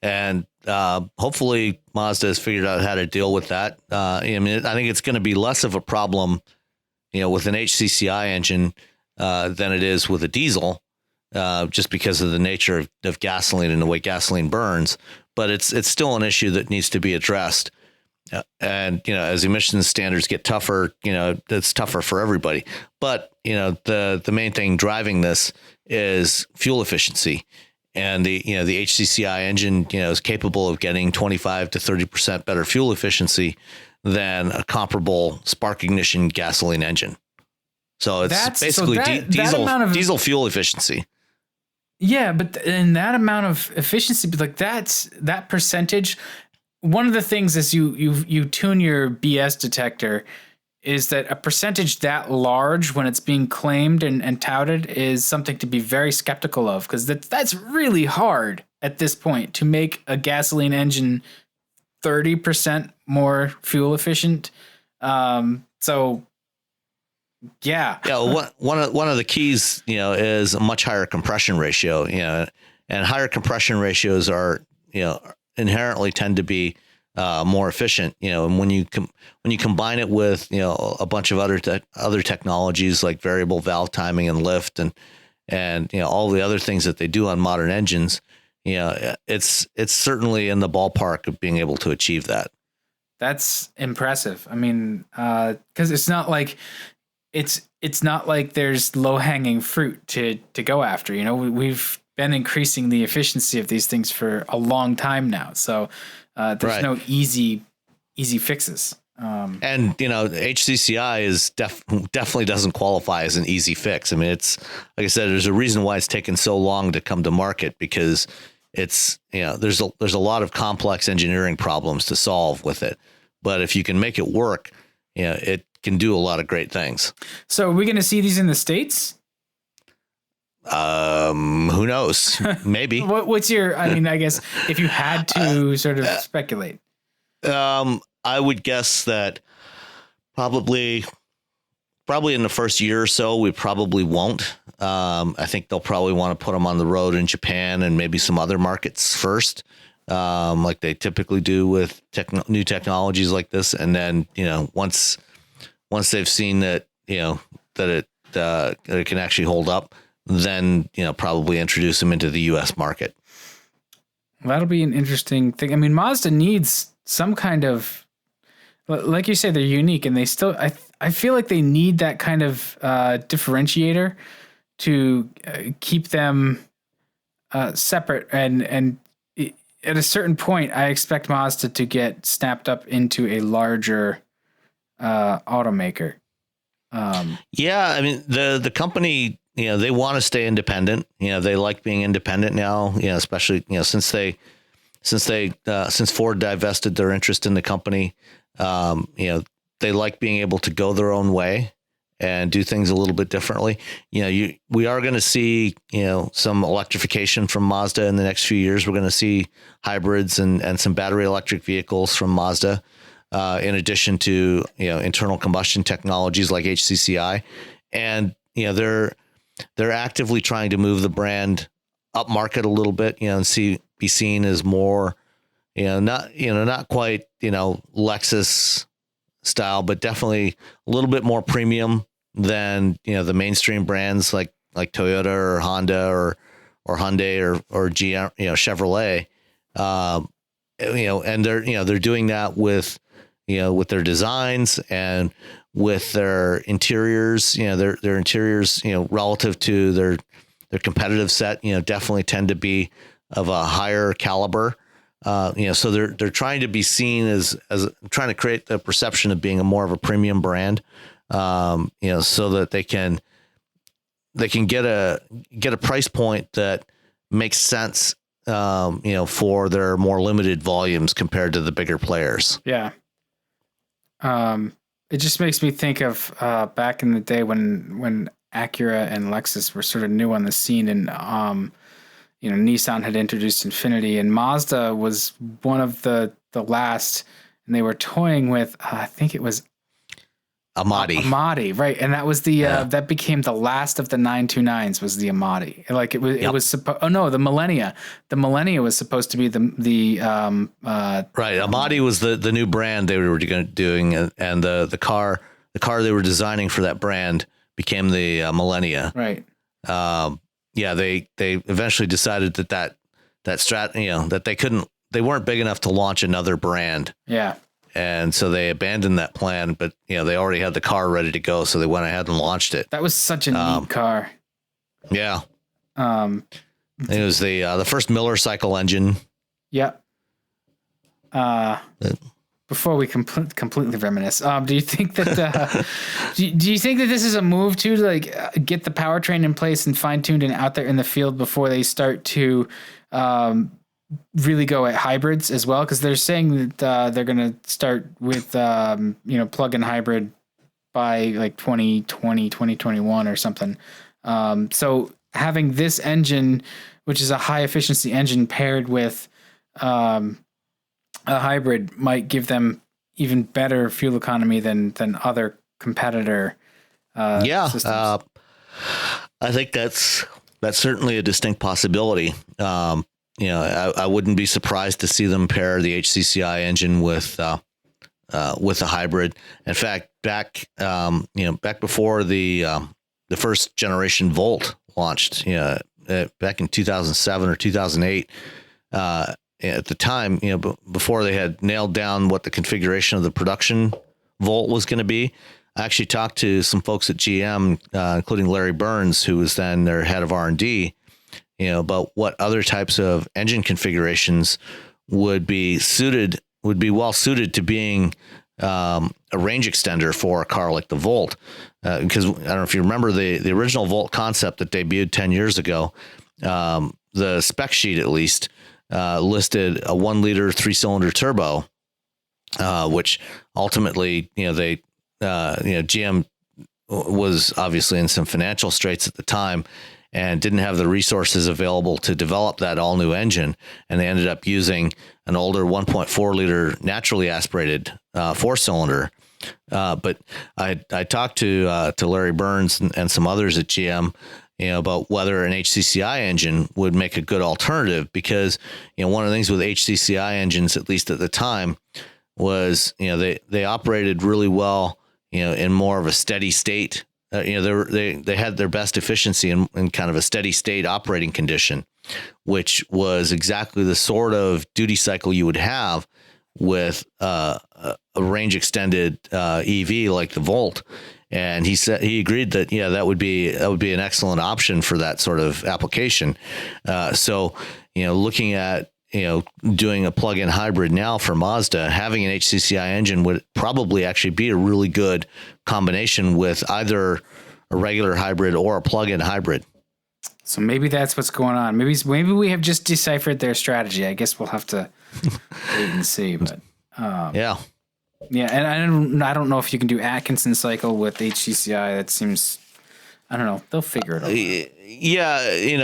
and hopefully Mazda has figured out how to deal with that. I mean, I think it's going to be less of a problem, you know, with an HCCI engine. Than it is with a diesel, just because of the nature of gasoline and the way gasoline burns. But it's still an issue that needs to be addressed. And, you know, as emissions standards get tougher, you know, it's tougher for everybody. But, you know, the main thing driving this is fuel efficiency. And the HCCI engine, you know, is capable of getting 25 to 30% better fuel efficiency than a spark ignition gasoline engine. So it's basically diesel fuel efficiency. Yeah, but in that amount of efficiency, like that percentage, one of the things is you tune your BS detector is that a percentage that large when it's being claimed and touted is something to be very skeptical of, because that's really hard at this point to make a gasoline engine 30% more fuel efficient. So yeah. One of the keys, you know, is a much higher compression ratio, you know, and higher compression ratios are, you know, inherently tend to be more efficient, you know, and when you combine it with, you know, a bunch of other technologies like variable valve timing and lift and you know, all the other things that they do on modern engines, you know, it's certainly in the ballpark of being able to achieve that. That's impressive. I mean, because it's not like there's low hanging fruit to go after. You know, we've been increasing the efficiency of these things for a long time now. So there's no easy fixes. And, you know, HCCI is definitely doesn't qualify as an easy fix. I mean, it's like I said, there's a reason why it's taken so long to come to market, because it's, you know, there's a lot of complex engineering problems to solve with it. But if you can make it work, you know, it can do a lot of great things. So are we going to see these in the States? Who knows? Maybe. What's your, I mean, I guess if you had to sort of speculate. I would guess that probably in the first year or so, we probably won't. I think they'll probably want to put them on the road in Japan and maybe some other markets first, like they typically do with new technologies like this. And then, you know, once they've seen that, you know, that it can actually hold up, then, you know, probably introduce them into the U.S. market. That'll be an interesting thing. I mean, Mazda needs some kind of, like you say, they're unique, and they still, I feel like they need that kind of differentiator to keep them separate. And at a certain point, I expect Mazda to get snapped up into a larger automaker. Yeah, I mean, the company, you know, they want to stay independent. You know, they like being independent now, you know, especially, you know, since Ford divested their interest in the company. You know, they like being able to go their own way and do things a little bit differently. We are going to see, some electrification from Mazda in the next few years. We're going to see hybrids and some battery electric vehicles from Mazda, in addition to, internal combustion technologies like HCCI. And, they're actively trying to move the brand up market a little bit, and be seen as more, not quite, Lexus style, but definitely a little bit more premium than, the mainstream brands like Toyota or Honda or Hyundai or GM, Chevrolet. And they're doing that with their designs and with their interiors, their interiors, relative to their competitive set, definitely tend to be of a higher caliber. So they're trying to be seen as trying to create the perception of being more of a premium brand, so that they can get a price point that makes sense, for their more limited volumes compared to the bigger players. Yeah. It just makes me think of back in the day when Acura and Lexus were sort of new on the scene, and Nissan had introduced Infiniti, and Mazda was one of the last, and they were toying with I think it was Amati, right? And that was that became the last of the 929s was the Amati. Like it was, It was the Millennia. The Millennia was supposed to be the right. Amati was the new brand they were doing, and the car they were designing for that brand became the Millennia. Right. They eventually decided that that they weren't big enough to launch another brand. Yeah. And so they abandoned that plan, but they already had the car ready to go, so they went ahead and launched it. That was such a neat car. Yeah. It was the first Miller cycle engine. Yep. Before we completely reminisce, do you think that do you think that this is a move to get the powertrain in place and fine tuned and out there in the field before they start to really go at hybrids as well? Because they're saying that they're going to start with plug-in hybrid by 2020, 2021 or something. So having this engine, which is a high efficiency engine, paired with a hybrid, might give them even better fuel economy than other competitor systems. I think that's certainly a distinct possibility. I wouldn't be surprised to see them pair the HCCI engine with a hybrid. In fact, back before the first generation Volt launched, back in 2007 or 2008, at the time, before they had nailed down what the configuration of the production Volt was going to be, I actually talked to some folks at GM, including Larry Burns, who was then their head of R&D, about what other types of engine configurations would be well suited to being a range extender for a car like the Volt. Because I don't know if you remember the original Volt concept that debuted 10 years ago, the spec sheet at least listed a 1 liter 3-cylinder turbo, which ultimately, GM was obviously in some financial straits at the time and didn't have the resources available to develop that all new engine. And they ended up using an older 1.4 liter naturally aspirated 4-cylinder. But I talked to Larry Burns and some others at GM, about whether an HCCI engine would make a good alternative, because, one of the things with HCCI engines, at least at the time, was, they operated really well, in more of a steady state. They had their best efficiency in kind of a steady state operating condition, which was exactly the sort of duty cycle you would have with a range extended EV like the Volt. And he agreed that that would be an excellent option for that sort of application. So looking at doing a plug-in hybrid now for Mazda, having an HCCI engine would probably actually be a really good combination with either a regular hybrid or a plug-in hybrid. So maybe that's what's going on. Maybe we have just deciphered their strategy. I guess we'll have to wait and see. But yeah. Yeah, and I don't know if you can do Atkinson cycle with HCCI. That seems, I don't know. They'll figure it out. Yeah, you're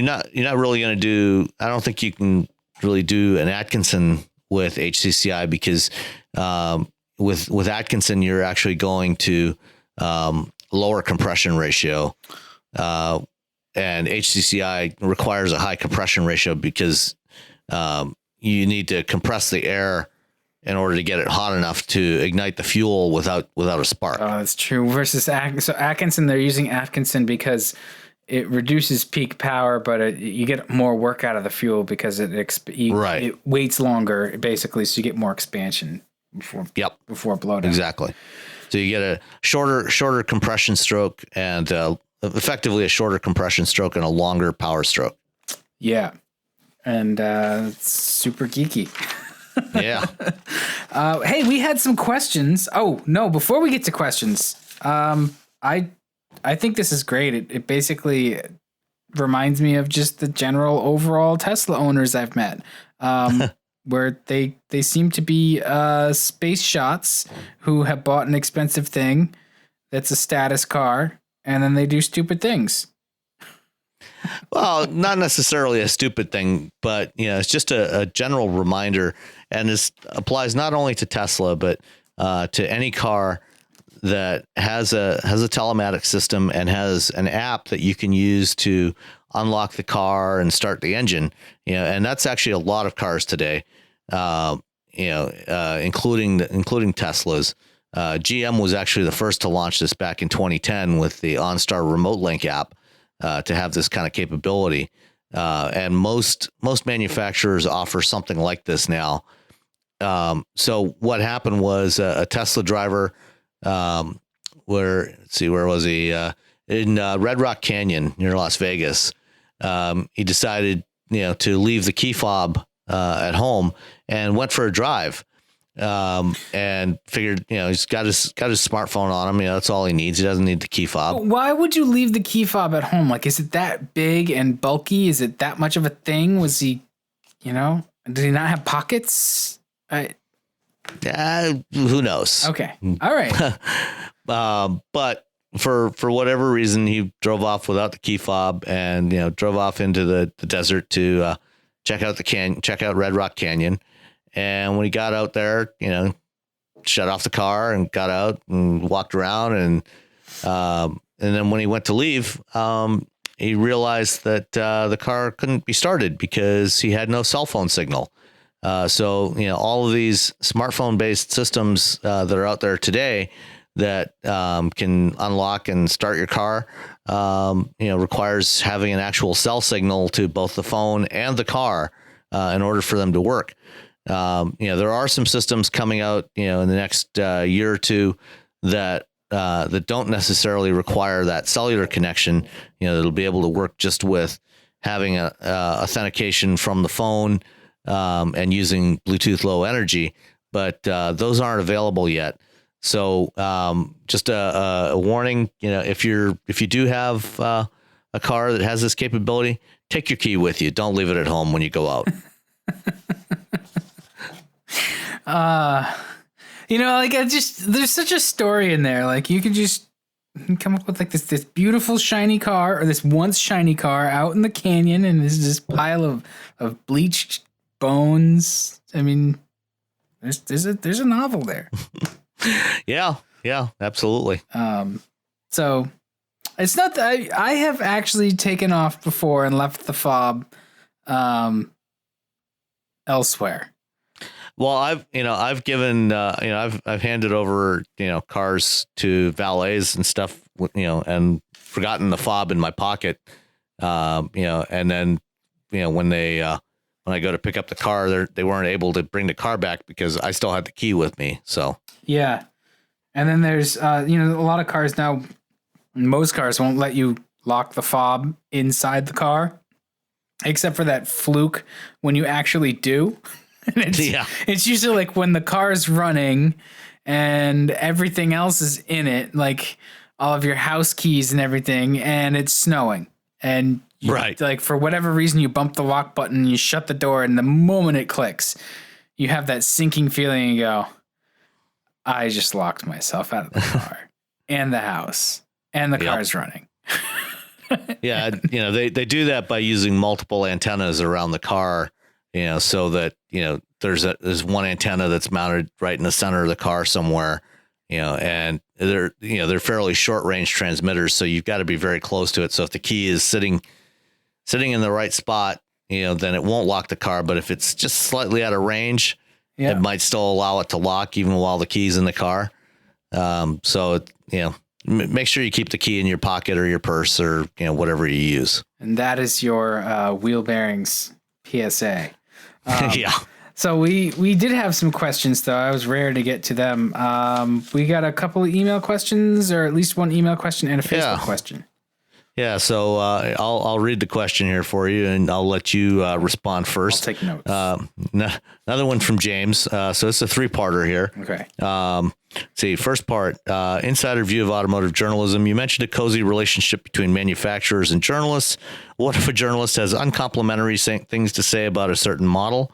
not really going to do. I don't think you can really do an Atkinson with HCCI because with Atkinson you're actually going to lower compression ratio, and HCCI requires a high compression ratio because you need to compress the air in order to get it hot enough to ignite the fuel without a spark. Oh, that's true. Versus Atkinson, they're using Atkinson because it reduces peak power, but you get more work out of the fuel because it waits longer, basically, so you get more expansion before blowdown. Exactly. So you get a shorter compression stroke and effectively a shorter compression stroke and a longer power stroke. Yeah. And it's super geeky. Yeah. Hey, we had some questions. Oh, no, before we get to questions, I think this is great. It basically reminds me of just the general overall Tesla owners I've met, where they seem to be space shots who have bought an expensive thing that's a status car, and then they do stupid things. Well, not necessarily a stupid thing, but it's just a general reminder, and this applies not only to Tesla but to any car that has a telematic system and has an app that you can use to unlock the car and start the engine. And that's actually a lot of cars today, including Teslas. GM was actually the first to launch this back in 2010 with the OnStar Remote Link app. To have this kind of capability, and most manufacturers offer something like this now. So what happened was a Tesla driver, where was he? In Red Rock Canyon near Las Vegas. He decided to leave the key fob at home and went for a drive. And figured, he's got his smartphone on him. That's all he needs. He doesn't need the key fob. Why would you leave the key fob at home? Like, is it that big and bulky? Is it that much of a thing? Was he, did he not have pockets? Who knows? Okay. All right. But for whatever reason, he drove off without the key fob and, drove off into the desert to, check out Red Rock Canyon. And when he got out there, shut off the car and got out and walked around. And then when he went to leave, he realized that the car couldn't be started because he had no cell phone signal. So, all of these smartphone based systems that are out there today that can unlock and start your car, requires having an actual cell signal to both the phone and the car in order for them to work. There are some systems coming out, in the next year or two that don't necessarily require that cellular connection. That'll be able to work just with having a authentication from the phone and using Bluetooth Low Energy, but those aren't available yet. So just a warning, if you do have a car that has this capability, take your key with you. Don't leave it at home when you go out. There's such a story in there. Like, you could just come up with like this beautiful shiny car, or this once shiny car out in the canyon, and there's this pile of bleached bones. I mean, there's a novel there. Yeah, absolutely. So it's not that I have actually taken off before and left the fob elsewhere. Well, I've given, I've handed over, cars to valets and stuff, and forgotten the fob in my pocket, and then, when I go to pick up the car, they weren't able to bring the car back because I still had the key with me. So, yeah. And then there's, a lot of cars now, most cars won't let you lock the fob inside the car, except for that fluke when you actually do. And it's usually like when the car is running and everything else is in it, like all of your house keys and everything, and it's snowing. And like for whatever reason, you bump the lock button, you shut the door, and the moment it clicks, you have that sinking feeling. You go, I just locked myself out of the car and the house, and the car's running. Yeah, they do that by using multiple antennas around the car, so that there's one antenna that's mounted right in the center of the car somewhere, and they're fairly short range transmitters, so you've got to be very close to it. So if the key is sitting in the right spot, then it won't lock the car. But if it's just slightly out of range, it might still allow it to lock even while the key's in the car. So make sure you keep the key in your pocket or your purse or whatever you use. And that is your Wheelbearings PSA. Yeah. So we did have some questions, though. I was rare to get to them. We got a couple of email questions, or at least one email question and a Facebook question. Yeah, so I'll read the question here for you, and I'll let you respond first. I'll take notes. Another one from James. So it's a 3-parter here. Okay. See, first part, insider view of automotive journalism. You mentioned a cozy relationship between manufacturers and journalists. What if a journalist has uncomplimentary things to say about a certain model?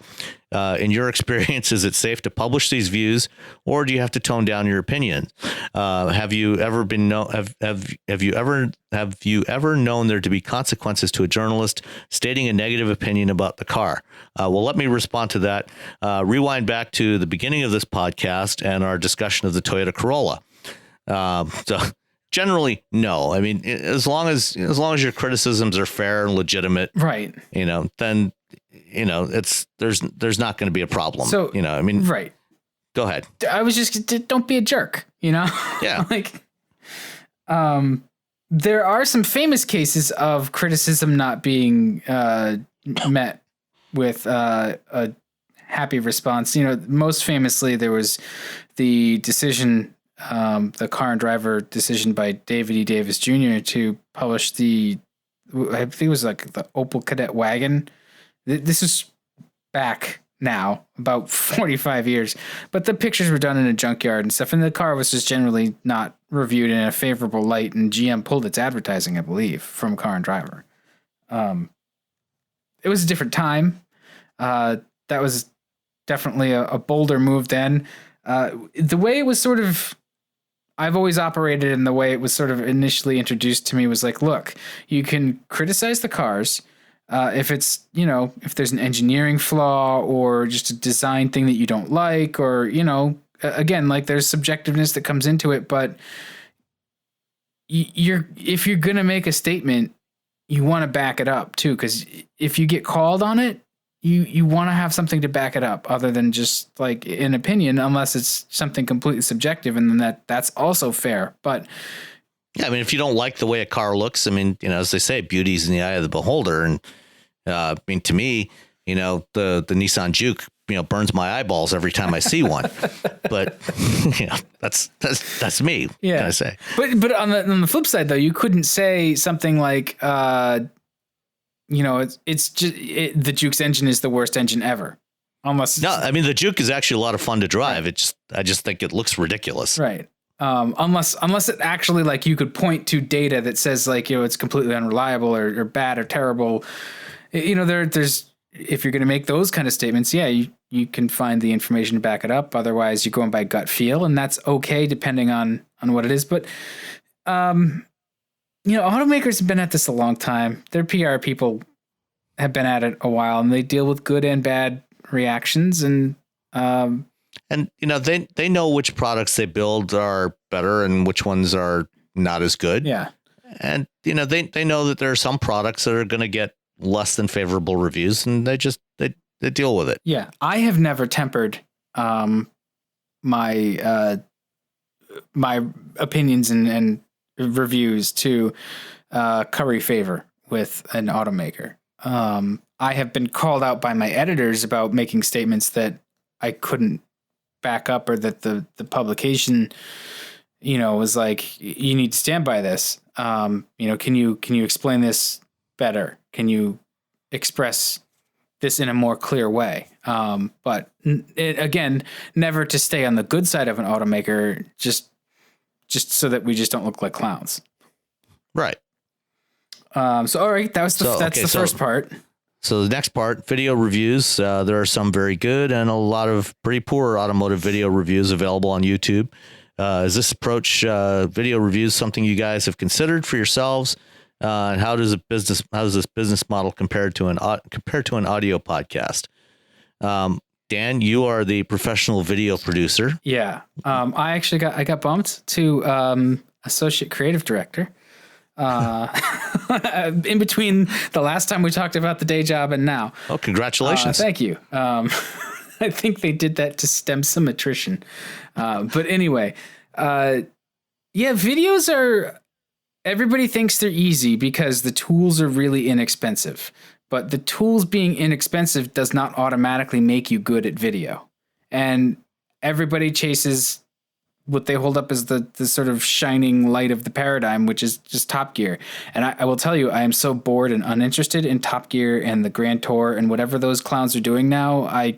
In your experience, is it safe to publish these views, or do you have to tone down your opinion? Have you ever known there to be consequences to a journalist stating a negative opinion about the car? Well, let me respond to that. Rewind back to the beginning of this podcast and our discussion of the Toyota Corolla. So generally, no. I mean, as long as your criticisms are fair and legitimate, right? Then there's not going to be a problem. So right. Go ahead. I was just, don't be a jerk. Yeah. There are some famous cases of criticism not being met with a happy response. Most famously, there was the decision, the Car and Driver decision by David E. Davis Jr. to publish I think it was like the Opel Kadett wagon. This is back now, about 45 years, but the pictures were done in a junkyard and stuff, and the car was just generally not reviewed in a favorable light, and GM pulled its advertising, I believe, from Car and Driver. It was a different time. That was definitely a bolder move then. The way it was sort of, I've always operated, and the way it was sort of initially introduced to me was like, look, you can criticize the cars, if it's, if there's an engineering flaw or just a design thing that you don't like, or, again, like there's subjectiveness that comes into it, but if you're going to make a statement, you want to back it up too. 'Cause if you get called on it, you want to have something to back it up other than just like an opinion, unless it's something completely subjective. And then that's also fair. But yeah, I mean, if you don't like the way a car looks, I mean, as they say, beauty's in the eye of the beholder. And to me, the Nissan Juke, burns my eyeballs every time I see one. But that's me. Yeah, can I say? But on the flip side, though, you couldn't say something like, it's just the Juke's engine is the worst engine ever. Unless no, I mean the Juke is actually a lot of fun to drive. Right. I just think it looks ridiculous. Right. Unless it actually, like, you could point to data that says, like, it's completely unreliable or bad or terrible. There's, if you're going to make those kind of statements, yeah, you can find the information to back it up. Otherwise, you're going by gut feel, and that's okay depending on what it is. But, automakers have been at this a long time. Their PR people have been at it a while, and they deal with good and bad reactions. And they know which products they build are better and which ones are not as good. Yeah. And, they know that there are some products that are going to get less than favorable reviews, and they deal with it. Yeah. I have never tempered, my opinions and reviews to, curry favor with an automaker. I have been called out by my editors about making statements that I couldn't back up, or that the publication, was like, you need to stand by this. Can you explain this better? Can you express this in a more clear way? But again, never to stay on the good side of an automaker, just so that we just don't look like clowns. Right. So, all right, that's the first part. So the next part, video reviews. There are some very good and a lot of pretty poor automotive video reviews available on YouTube. Is this approach, video reviews, something you guys have considered for yourselves? And how does this business model compare to an audio podcast? Dan, you are the professional video producer. Yeah. I got bumped to associate creative director. In between the last time we talked about the day job and now. Oh, congratulations. Thank you. I think they did that to stem some attrition. But anyway, videos are, everybody thinks they're easy because the tools are really inexpensive, but the tools being inexpensive does not automatically make you good at video. And everybody chases what they hold up as the sort of shining light of the paradigm, which is just Top Gear. And I will tell you, I am so bored and uninterested in Top Gear and the Grand Tour and whatever those clowns are doing now.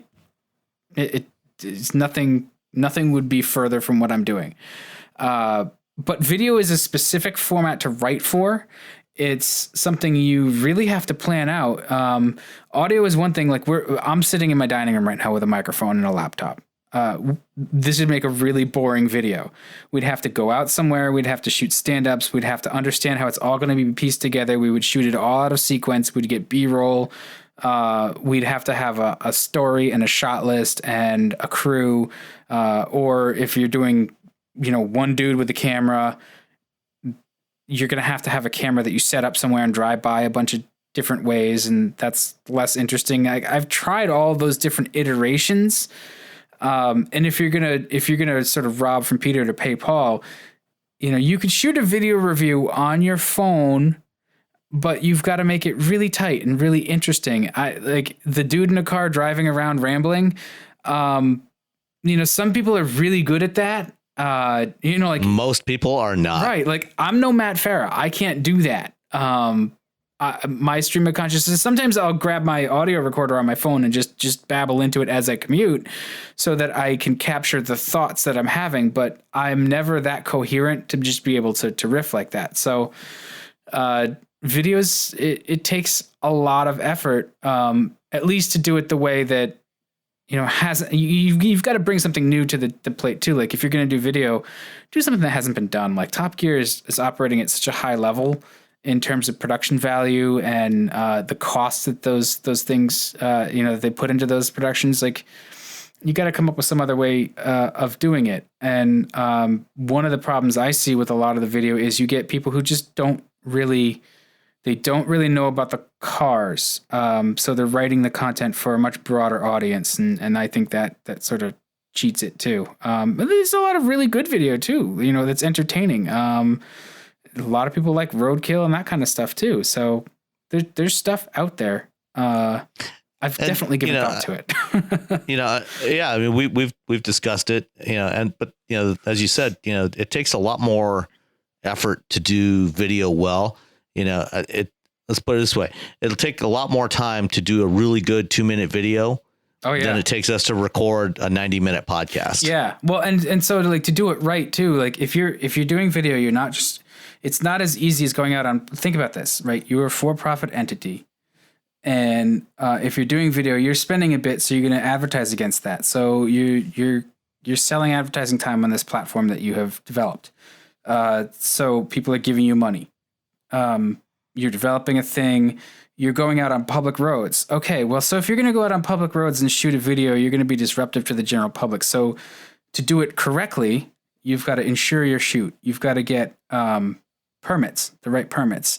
It's nothing would be further from what I'm doing. But video is a specific format to write for. It's something you really have to plan out. Audio is one thing. Like I'm sitting in my dining room right now with a microphone and a laptop. This would make a really boring video. We'd have to go out somewhere. We'd have to shoot stand-ups. We'd have to understand how it's all going to be pieced together. We would shoot it all out of sequence. We'd get B-roll. We'd have to have a story and a shot list and a crew. Or if you're doing, one dude with a camera, you're going to have a camera that you set up somewhere and drive by a bunch of different ways. And that's less interesting. I've tried all those different iterations. And if you're gonna sort of rob from Peter to pay Paul, you could shoot a video review on your phone, but you've got to make it really tight and really interesting. I like the dude in a car driving around rambling. Some people are really good at that. Like most people are not. Right. Like I'm no Matt Farah. I can't do that. My stream of consciousness, sometimes I'll grab my audio recorder on my phone and just babble into it as I commute so that I can capture the thoughts that I'm having, but I'm never that coherent to just be able to riff like that. So videos, it takes a lot of effort, at least to do it the way that, you've got to bring something new to the plate too. Like if you're going to do video, do something that hasn't been done. Like Top Gear is operating at such a high level in terms of production value and the costs that those things, they put into those productions. Like you got to come up with some other way of doing it. And one of the problems I see with a lot of the video is you get people who just don't really know about the cars. So they're writing the content for a much broader audience. And I think that sort of cheats it too. But there's a lot of really good video too, that's entertaining. A lot of people like roadkill and that kind of stuff too. So there's stuff out there. I've definitely given thought to it. I mean, we've discussed it, but as you said, it takes a lot more effort to do video well. Let's put it this way. It'll take a lot more time to do a really good 2-minute video. Oh, yeah. Than it takes us to record a 90-minute podcast. Yeah. Well, and so to do it right too, like if you're doing video, you're not just, it's not as easy as going out on, think about this, right? You're a for-profit entity. And if you're doing video, you're spending a bit, so you're going to advertise against that. So you're selling advertising time on this platform that you have developed. So people are giving you money. You're developing a thing. You're going out on public roads. Okay, well, so if you're going to go out on public roads and shoot a video, you're going to be disruptive to the general public. So to do it correctly, you've got to insure your shoot. You've got to get permits, the right permits.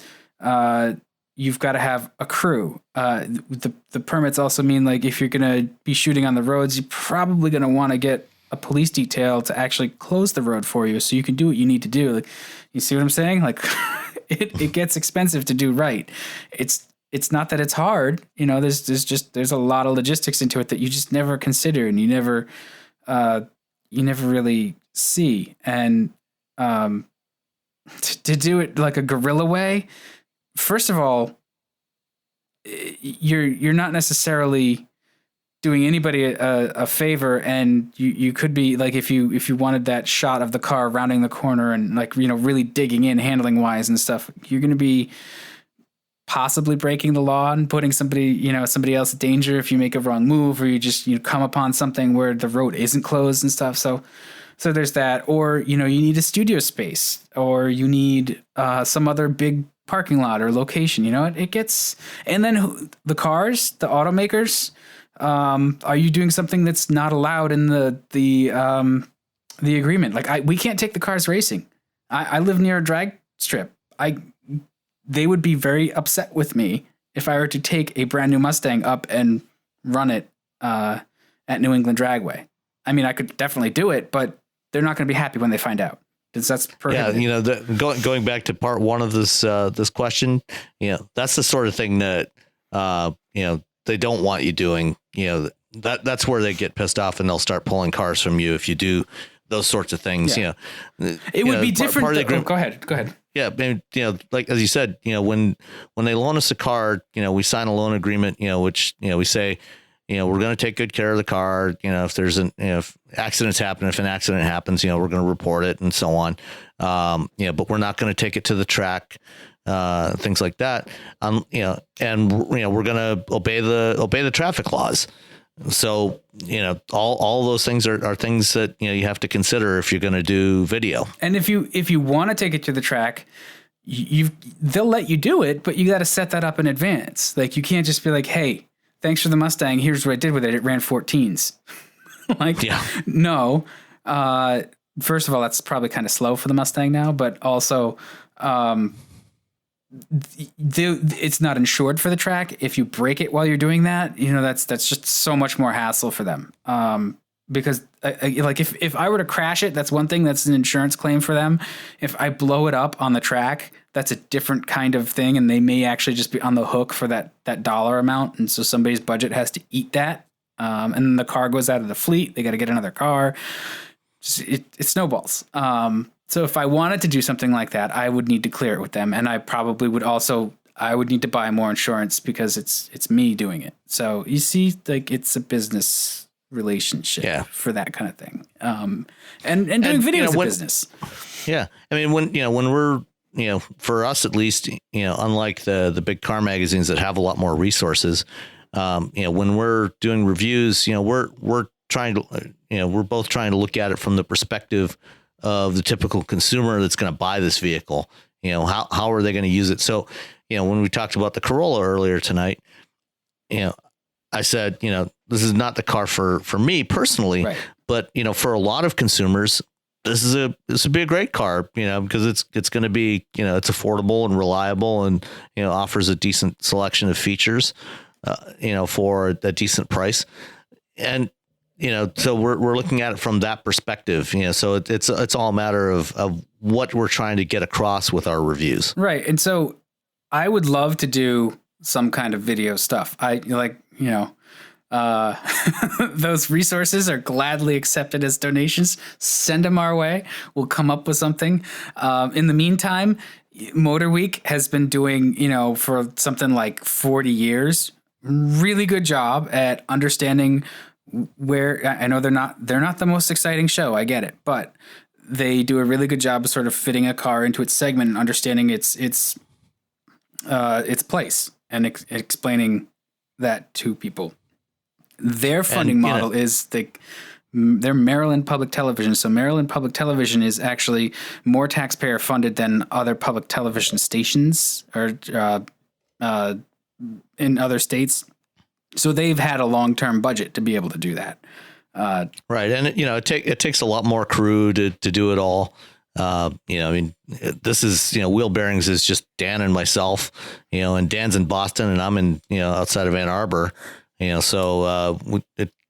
You've got to have a crew. The permits also mean, like, if you're going to be shooting on the roads, you're probably going to want to get a police detail to actually close the road for you so you can do what you need to do. Like, you see what I'm saying? Like, it gets expensive to do right. It's not that it's hard. There's a lot of logistics into it that you just never consider and you never really see. And to do it like a guerrilla way, first of all, you're not necessarily doing anybody a favor, and you could be like, if you wanted that shot of the car rounding the corner and, like, really digging in handling wise and stuff, you're going to be possibly breaking the law and putting somebody else in danger if you make a wrong move, or you come upon something where the road isn't closed and stuff. So there's that. Or, you need a studio space, or you need some other big parking lot or location. It gets, and then the cars, the automakers, are you doing something that's not allowed in the agreement? Like we can't take the cars racing. I live near a drag strip. They would be very upset with me if I were to take a brand new Mustang up and run it at New England Dragway. I mean, I could definitely do it, but they're not going to be happy when they find out. That's prohibited. Yeah, going back to part one of this question, that's the sort of thing that they don't want you doing. That's where they get pissed off and they'll start pulling cars from you if you do those sorts of things. Yeah. It would be different. Go ahead. Yeah, like as you said, when they loan us a car, we sign a loan agreement, which we say, we're going to take good care of the car. If there's if accidents happen, if an accident happens, we're going to report it and so on. But we're not going to take it to the track, things like that. And we're going to obey the traffic laws. So, all those things are things that, you have to consider if you're going to do video. And if you want to take it to the track, they'll let you do it, but you got to set that up in advance. Like, you can't just be like, hey, thanks for the Mustang. Here's what I did with it. It ran 14s. No. First of all, that's probably kind of slow for the Mustang now, but also, it's not insured for the track. If you break it while you're doing that, that's just so much more hassle for them. Because like if I were to crash it, that's one thing. That's an insurance claim for them. If I blow it up on the track, that's a different kind of thing, and they may actually just be on the hook for that dollar amount. And so somebody's budget has to eat that. And then the car goes out of the fleet. They got to get another car. It snowballs. So if I wanted to do something like that, I would need to clear it with them. And I probably would I would need to buy more insurance because it's me doing it. So you see, like, it's a business relationship for that kind of thing. And doing video is a business. Yeah. I mean, when we're, for us at least, unlike the big car magazines that have a lot more resources, when we're doing reviews, we're trying to, we're both trying to look at it from the perspective of the typical consumer that's going to buy this vehicle. How are they going to use it? So, when we talked about the Corolla earlier tonight, I said, this is not the car for me personally, right. But, for a lot of consumers, this would be a great car, because it's going to be, it's affordable and reliable and, offers a decent selection of features, for a decent price. And, so we're looking at it from that perspective, so it's all a matter of what we're trying to get across with our reviews. Right. And so I would love to do some kind of video stuff. Those resources are gladly accepted as donations. Send them our way. We'll come up with something. In the meantime, Motor Week has been doing, for something like 40 years, really good job at understanding where. I know they're not the most exciting show. I get it, but they do a really good job of sort of fitting a car into its segment and understanding its place and explaining that to people. Their funding model is they're Maryland Public Television. So Maryland Public Television is actually more taxpayer funded than other public television stations or in other states. So they've had a long-term budget to be able to do that. Right. And it takes a lot more crew to do it all. This is, Wheelbearings is just Dan and myself, and Dan's in Boston and I'm in, outside of Ann Arbor, so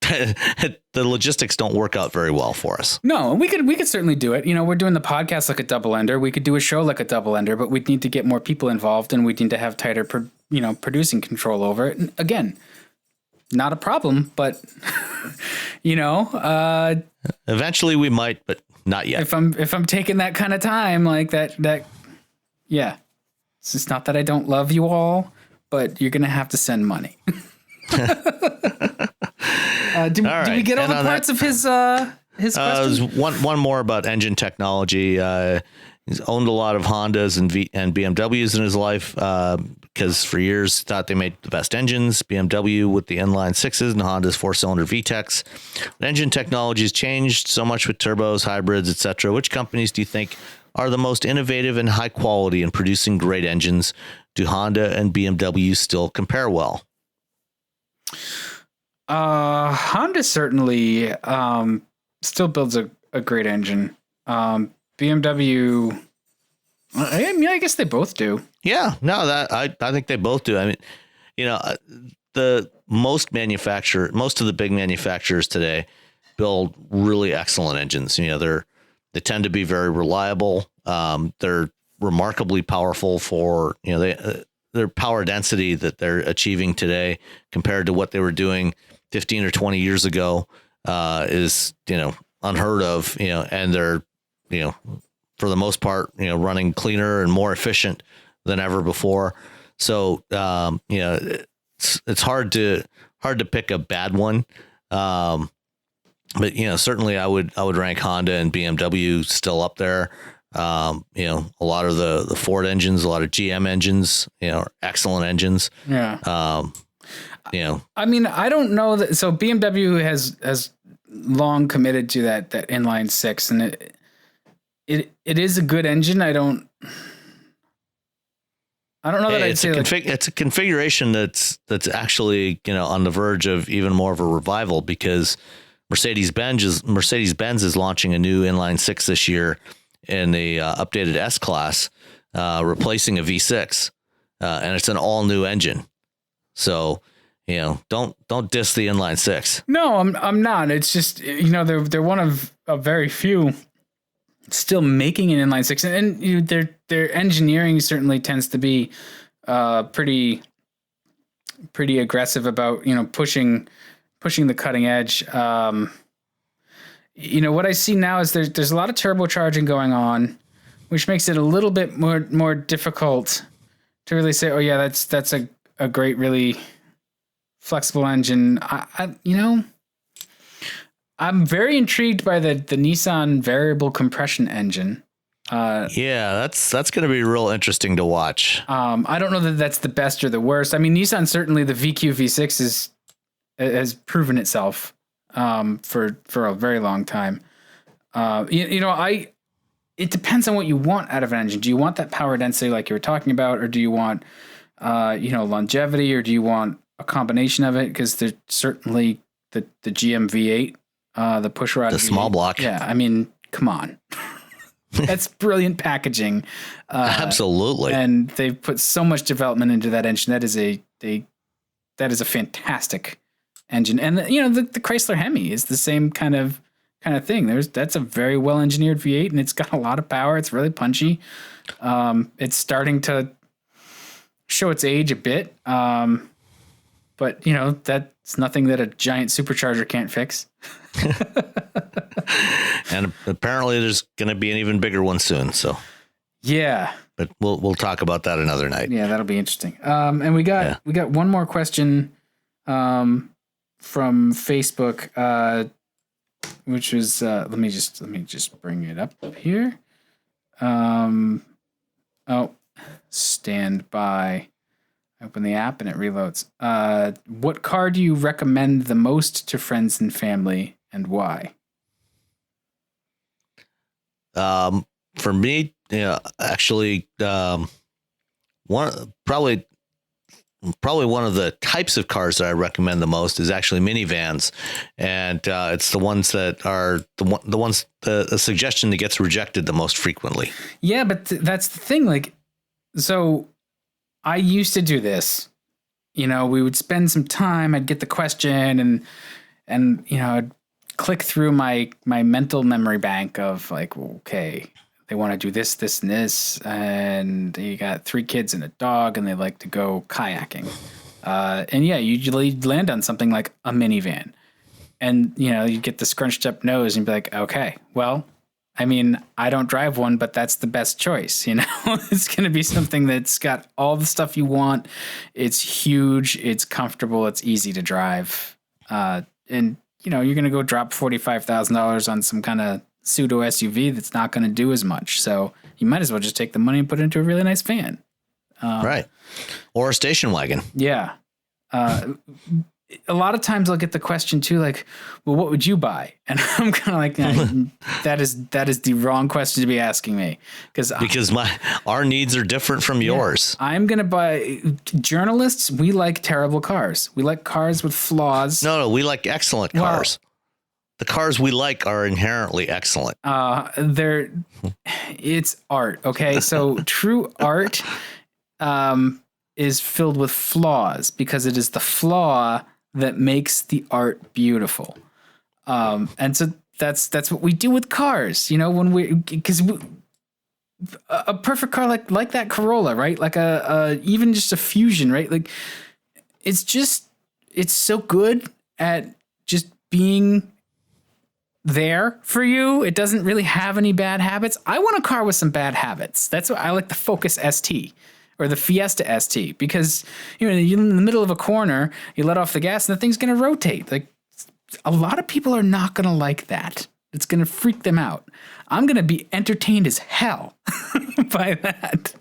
the logistics don't work out very well for us. No, we could certainly do it. We're doing the podcast like a double ender. We could do a show like a double ender, but we'd need to get more people involved and we'd need to have tighter, producing control over it. And again, not a problem, but eventually we might, but not yet. If I'm taking that kind of time like that, yeah, it's just not that I don't love you all, but you're going to have to send money. Do we get all the parts of his question? One more about engine technology. He's owned a lot of Hondas and BMWs in his life because for years thought they made the best engines. BMW with the inline sixes and Honda's 4-cylinder VTECs. But engine technology has changed so much with turbos, hybrids, etc. Which companies do you think are the most innovative and high quality in producing great engines? Do Honda and BMW still compare well? Honda certainly still builds a great engine. BMW, I guess they both do. Yeah, no, that I think they both do. I mean, most of the big manufacturers today build really excellent engines. They tend to be very reliable. They're remarkably powerful for their power density that they're achieving today compared to what they were doing 15 or 20 years ago is unheard of. And they're for the most part, running cleaner and more efficient than ever before. So, it's hard to pick a bad one. But certainly I would rank Honda and BMW still up there. A lot of the Ford engines, a lot of GM engines, are excellent engines. Yeah. I mean, I don't know that. So BMW has long committed to that inline six, and it is a good engine. I don't know that I'd say it's a configuration that's actually on the verge of even more of a revival because Mercedes-Benz is launching a new inline six this year in the updated S class, replacing a V6, and it's an all new engine. So don't diss the inline six. No, I'm not. It's just they're one of a very few still making an inline six, and their engineering certainly tends to be pretty aggressive about pushing the cutting edge. What I see now is there's a lot of turbocharging going on, which makes it a little bit more difficult to really say, oh yeah, that's a great, really flexible engine. I'm very intrigued by the Nissan variable compression engine. That's going to be real interesting to watch. I don't know that that's the best or the worst. I mean, Nissan certainly the VQ V6 has proven itself for a very long time. It depends on what you want out of an engine. Do you want that power density like you were talking about, or do you want longevity, or do you want a combination of it? Because there's certainly the GM V8. The pushrod, the small block. Yeah, I mean, come on, that's brilliant packaging. Absolutely, and they've put so much development into that engine. That is a fantastic engine, and the Chrysler Hemi is the same kind of thing. That's a very well engineered V8, and it's got a lot of power. It's really punchy. It's starting to show its age a bit, but that's nothing that a giant supercharger can't fix. And apparently there's going to be an even bigger one soon. So yeah, but we'll talk about that another night. Yeah, that'll be interesting. And we got one more question from Facebook, which was let me just bring it up here. Stand by. Open the app and it reloads. What car do you recommend the most to friends and family, and why? For me, actually, probably one of the types of cars that I recommend the most is actually minivans, and it's the ones that are the suggestion that gets rejected the most frequently. Yeah, but that's the thing. So I used to do this. We would spend some time. I'd get the question, and I'd click through my mental memory bank of okay, they want to do this, this, and this, and you got 3 kids and a dog, and they like to go kayaking. And yeah, you usually land on something like a minivan, and you get the scrunched up nose and be like, okay, well, I mean, I don't drive one, but that's the best choice. It's going to be something that's got all the stuff you want. It's huge. It's comfortable. It's easy to drive. And you're going to go drop $45,000 on some kind of pseudo SUV that's not going to do as much. So you might as well just take the money and put it into a really nice van. Right. Or a station wagon. Yeah. A lot of times I'll get the question too, like, well, what would you buy? And I'm kind of like, that is the wrong question to be asking me. Because our needs are different from yours. I'm going to buy journalists. We like terrible cars. We like cars with flaws. No, we like excellent cars. The cars we like are inherently excellent. It's art. Okay. So true art, is filled with flaws because it is the flaw that makes the art beautiful. And so that's what we do with cars, because a perfect car like that Corolla, right? Like even just a Fusion, right? Like it's so good at just being there for you. It doesn't really have any bad habits. I want a car with some bad habits. That's why I like the Focus ST. Or the Fiesta ST, because you're in the middle of a corner, you let off the gas, and the thing's going to rotate. Like, a lot of people are not going to like that. It's going to freak them out. I'm going to be entertained as hell by that.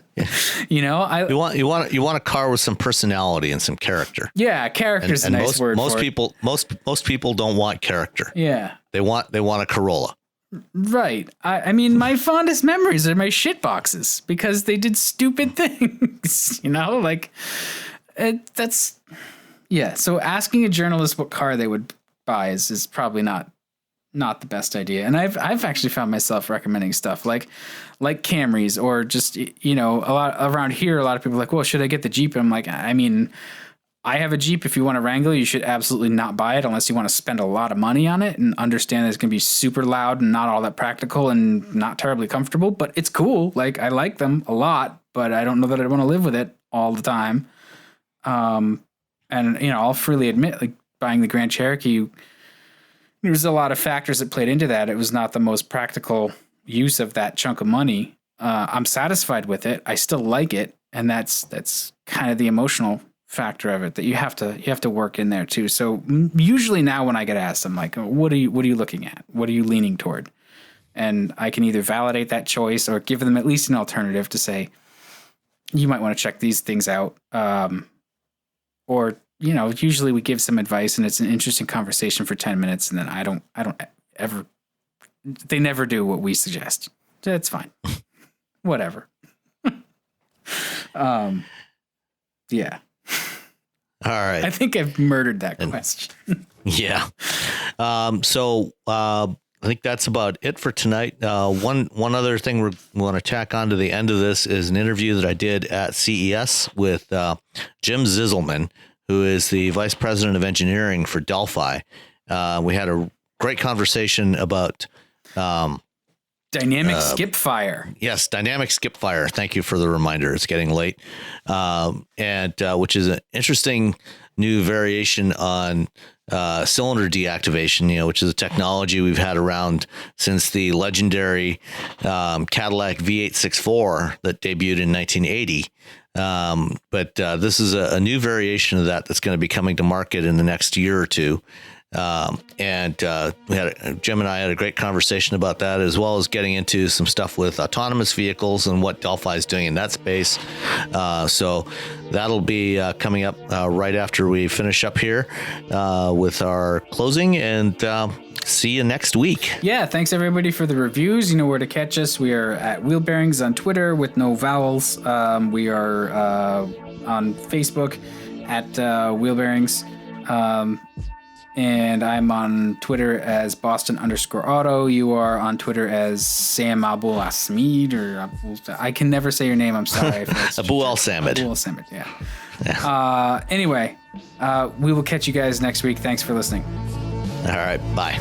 Yeah. You want a car with some personality and some character. Yeah, character's a nice word. Most people don't want character. Yeah, they want a Corolla. Right. I mean, my fondest memories are my shit boxes because they did stupid things, So asking a journalist what car they would buy is probably not the best idea. And I've actually found myself recommending stuff like Camrys or just, a lot around here. A lot of people are like, well, should I get the Jeep? And I'm like, I mean, I have a Jeep. If you want a Wrangler, you should absolutely not buy it unless you want to spend a lot of money on it and understand that it's going to be super loud and not all that practical and not terribly comfortable, but it's cool. Like, I like them a lot, but I don't know that I want to live with it all the time. And I'll freely admit, like, buying the Grand Cherokee, there's a lot of factors that played into that. It was not the most practical use of that chunk of money. I'm satisfied with it. I still like it. And that's kind of the emotional factor of it that you have to work in there too. So usually now when I get asked, I'm like, what are you looking at? What are you leaning toward? And I can either validate that choice or give them at least an alternative to say, you might want to check these things out. Or, usually we give some advice and it's an interesting conversation for 10 minutes. And then I don't ever, they never do what we suggest. That's fine. Whatever. Yeah. All right. I think I've murdered that question. Yeah. So I think that's about it for tonight. One other thing we want to tack on to the end of this is an interview that I did at CES with Jim Zizelman, who is the vice president of engineering for Delphi. We had a great conversation about dynamic skip fire. Yes, dynamic skip fire. Thank you for the reminder. It's getting late. And which is an interesting new variation on cylinder deactivation, which is a technology we've had around since the legendary Cadillac V864 that debuted in 1980. But this is a new variation of that that's going to be coming to market in the next year or two. And Jim and I had a great conversation about that, as well as getting into some stuff with autonomous vehicles and what Delphi is doing in that space. So that'll be coming up right after we finish up here with our closing, and see you next week. Yeah, thanks everybody for the reviews. You know where to catch us. We are at Wheelbearings on Twitter with no vowels. We are on Facebook at Wheelbearings. And I'm on Twitter as Boston_Auto. You are on Twitter as Sam Abul Asmid, or I can never say your name. I'm sorry. Abu Al Samid. Abu Al Samid, yeah. Anyway, we will catch you guys next week. Thanks for listening. All right. Bye.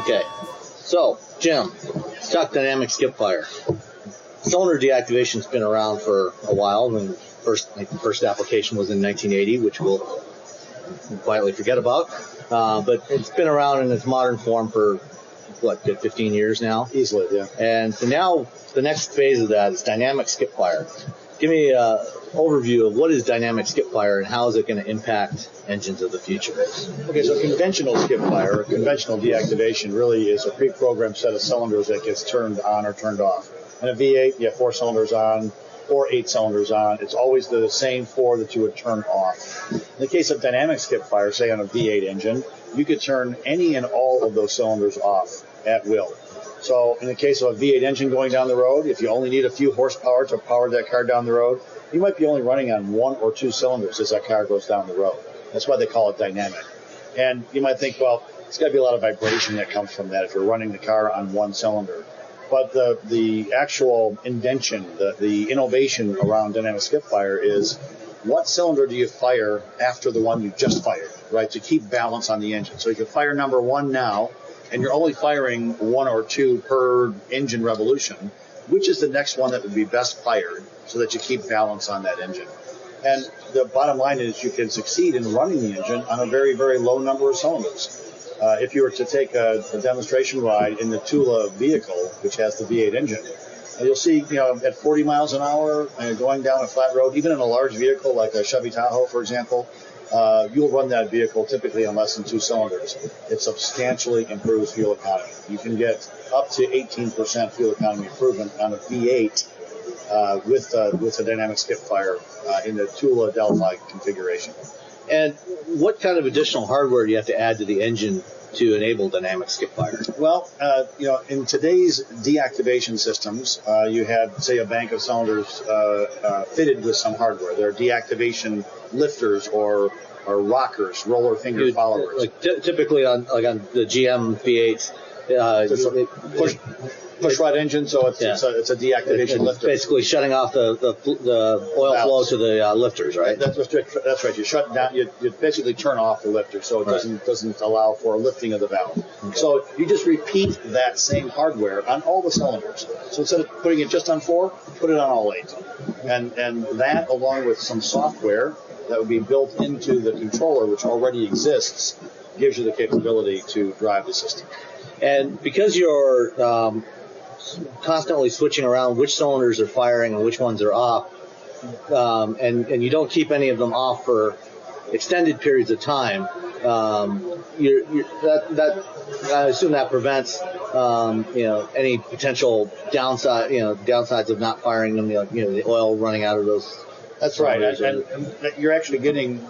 Okay. So, Jim, let's talk dynamic skip fire. Cylinder deactivation's been around for a while. The first application was in 1980, which we'll quietly forget about. But it's been around in its modern form for, 15 years now? Easily, yeah. And so now the next phase of that is dynamic skip fire. give me an overview of what is dynamic skip fire and how is it going to impact engines of the future? Okay, so conventional skip fire, or conventional deactivation, really is a pre-programmed set of cylinders that gets turned on or turned off. In a V8, you have 4 cylinders on or 8 cylinders on. It's always the same 4 that you would turn off. In the case of dynamic skip fire, say on a V8 engine, you could turn any and all of those cylinders off at will. So in the case of a V8 engine going down the road, if you only need a few horsepower to power that car down the road, you might be only running on 1 or 2 cylinders as that car goes down the road. That's why they call it dynamic. And you might think, well, it's got to be a lot of vibration that comes from that if you're running the car on 1 cylinder. But the actual invention, the innovation around dynamic skip fire is what cylinder do you fire after the one you just fired, right, to keep balance on the engine. So you can fire number 1 now, and you're only firing 1 or 2 per engine revolution. Which is the next one that would be best fired so that you keep balance on that engine? And the bottom line is you can succeed in running the engine on a very, very low number of cylinders. If you were to take a demonstration ride in the Tula vehicle, which has the V8 engine, you'll see, at 40 miles an hour going down a flat road, even in a large vehicle like a Chevy Tahoe, for example, you'll run that vehicle typically on less than 2 cylinders. It substantially improves fuel economy. You can get up to 18% fuel economy improvement on a V8 with a dynamic skip fire in the Tula Delphi configuration. And what kind of additional hardware do you have to add to the engine to enable dynamic skip fire? Well, in today's deactivation systems, you have, say, a bank of cylinders fitted with some hardware. There are deactivation lifters or rockers, roller finger followers. Like typically on the GM V8s, push rod engine, so it's a deactivation lifter. Basically shutting off the oil flow to the lifters, right? That's right. You shut down. You basically turn off the lifter, so it doesn't allow for a lifting of the valve. Okay. So you just repeat that same hardware on all the cylinders. So instead of putting it just on 4, put it on all 8, and that, along with some software that would be built into the controller, which already exists, gives you the capability to drive the system. And because you're constantly switching around which cylinders are firing and which ones are off, and you don't keep any of them off for extended periods of time, I assume that prevents any potential downsides of not firing them. The oil running out of those. That's right, and you're actually getting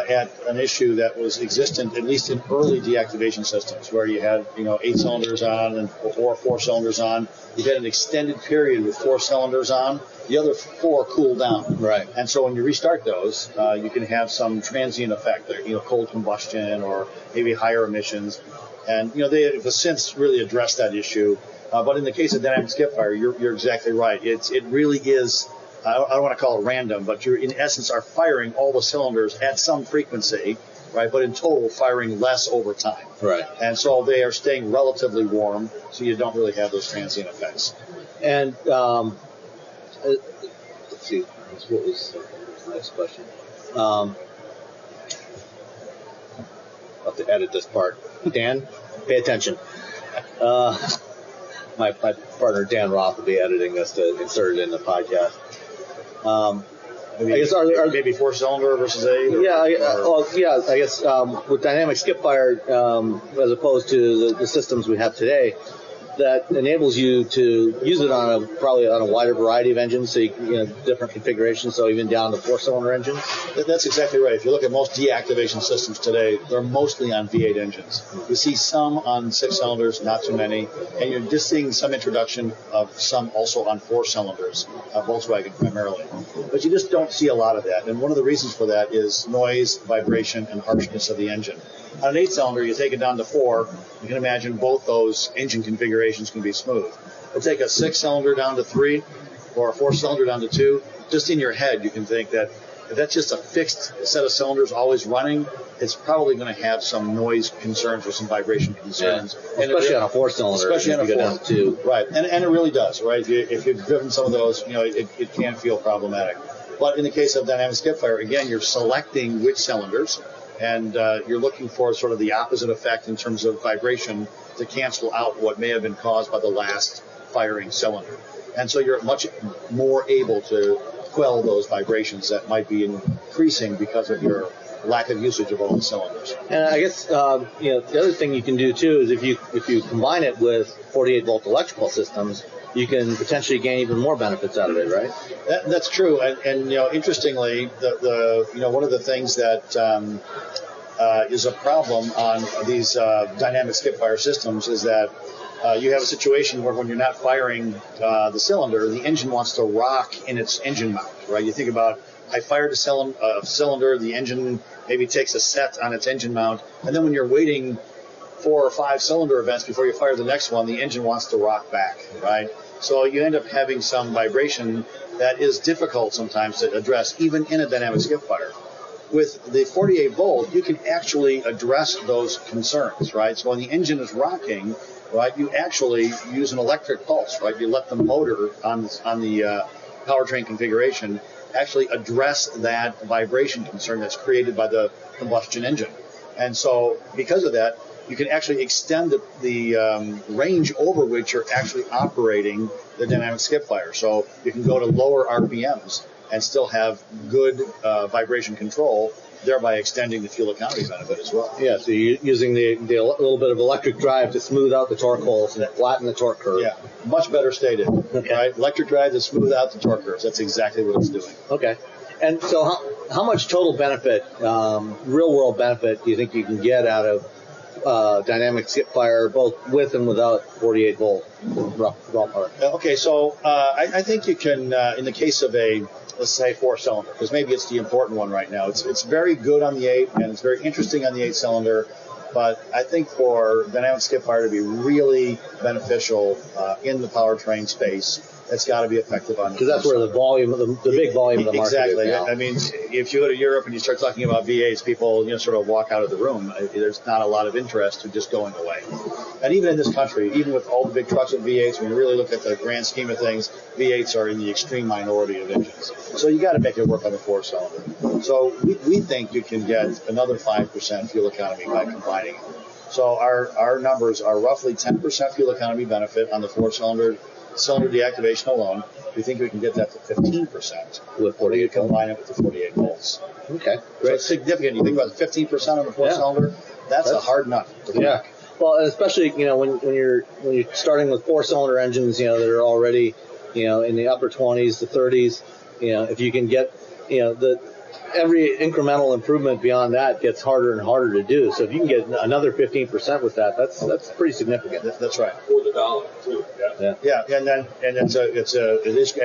at an issue that was existent at least in early deactivation systems, where you had 8 cylinders on or 4 cylinders on. You had an extended period with 4 cylinders on. The other 4 cool down. Right. And so when you restart those, you can have some transient effect, cold combustion or maybe higher emissions. And they have since really addressed that issue. But in the case of dynamic skip fire, you're exactly right. It really is. I don't want to call it random, but you in essence are firing all the cylinders at some frequency, right? But in total, firing less over time. Right. And so they are staying relatively warm, so you don't really have those transient effects. And let's see, what was the next question? I'll have to edit this part. Dan, pay attention. My partner Dan Roth will be editing this to insert it in the podcast. I guess are maybe 4-cylinder versus 8? I guess with dynamic skip fire, as opposed to the systems we have today, that enables you to use it probably on a wider variety of engines, so different configurations, so even down to 4-cylinder engines. That's exactly right. If you look at most deactivation systems today, they're mostly on V8 engines. You see some on 6 cylinders, not too many, and you're just seeing some introduction of some also on 4 cylinders, Volkswagen primarily. But you just don't see a lot of that, and one of the reasons for that is noise, vibration, and harshness of the engine. On an 8-cylinder, you take it down to 4, you can imagine both those engine configurations can be smooth. But take a 6-cylinder down to 3 or a 4-cylinder down to 2, just in your head you can think that if that's just a fixed set of cylinders always running, it's probably going to have some noise concerns or some vibration concerns. Yeah. Especially on a 4-cylinder. Especially on a 4. Down to 2. Right, and it really does, right? If you've driven some of those, it can feel problematic. But in the case of dynamic skip fire, again, you're selecting which cylinders, and you're looking for sort of the opposite effect in terms of vibration to cancel out what may have been caused by the last firing cylinder. And so you're much more able to quell those vibrations that might be increasing because of your lack of usage of all the cylinders. And I guess the other thing you can do too is if you combine it with 48-volt electrical systems, you can potentially gain even more benefits out of it, right? That's true, and interestingly, the one of the things that is a problem on these dynamic skip fire systems is that you have a situation where when you're not firing the cylinder, the engine wants to rock in its engine mount, right? You think about, I fired a cylinder, the engine maybe takes a set on its engine mount, and then when you're waiting 4 or 5 cylinder events before you fire the next one, the engine wants to rock back, right? So you end up having some vibration that is difficult sometimes to address, even in a dynamic skip fire. With the 48 volt, you can actually address those concerns, right? So when the engine is rocking, right, you actually use an electric pulse, right? You let the motor on the powertrain configuration actually address that vibration concern that's created by the combustion engine. And so because of that, you can actually extend the range over which you're actually operating the dynamic skip fire. So you can go to lower RPMs and still have good vibration control, thereby extending the fuel economy benefit as well. Yeah, so you're using the little bit of electric drive to smooth out the torque holes and flatten the torque curve. Yeah, much better stated. Okay. Right? Electric drive to smooth out the torque curves. That's exactly what it's doing. Okay. And so how much total benefit, real world benefit, do you think you can get out of dynamic skip fire, both with and without 48 volt ballpark? Okay, so I think you can, in the case of let's say 4-cylinder, because maybe it's the important one right now. It's very good on the 8, and it's very interesting on the 8-cylinder, but I think for dynamic skip fire to be really beneficial in the powertrain space, it's got to be effective on. Because that's where the volume, the big volume of the market exactly. is now. I mean, if you go to Europe and you start talking about V8s, people sort of walk out of the room. There's not a lot of interest to just going away. And even in this country, even with all the big trucks with V8s, when you really look at the grand scheme of things, V8s are in the extreme minority of engines. So you got to make it work on the 4-cylinder. So we think you can get another 5% fuel economy by combining it. So our numbers are roughly 10% fuel economy benefit on the 4-cylinder deactivation alone. We think we can get that to 15% with when you combine it with the 48 volts. Okay, So great. it's significant. You think about 15% on the 4-cylinder. That's a hard nut to crack. Yeah. Well, and especially when you're starting with 4-cylinder engines, that are already in the upper 20s to 30s. If you can get every incremental improvement beyond that gets harder and harder to do. So if you can get another 15% with that, that's pretty significant. That's right. For the dollar too. Yeah. Yeah, and it is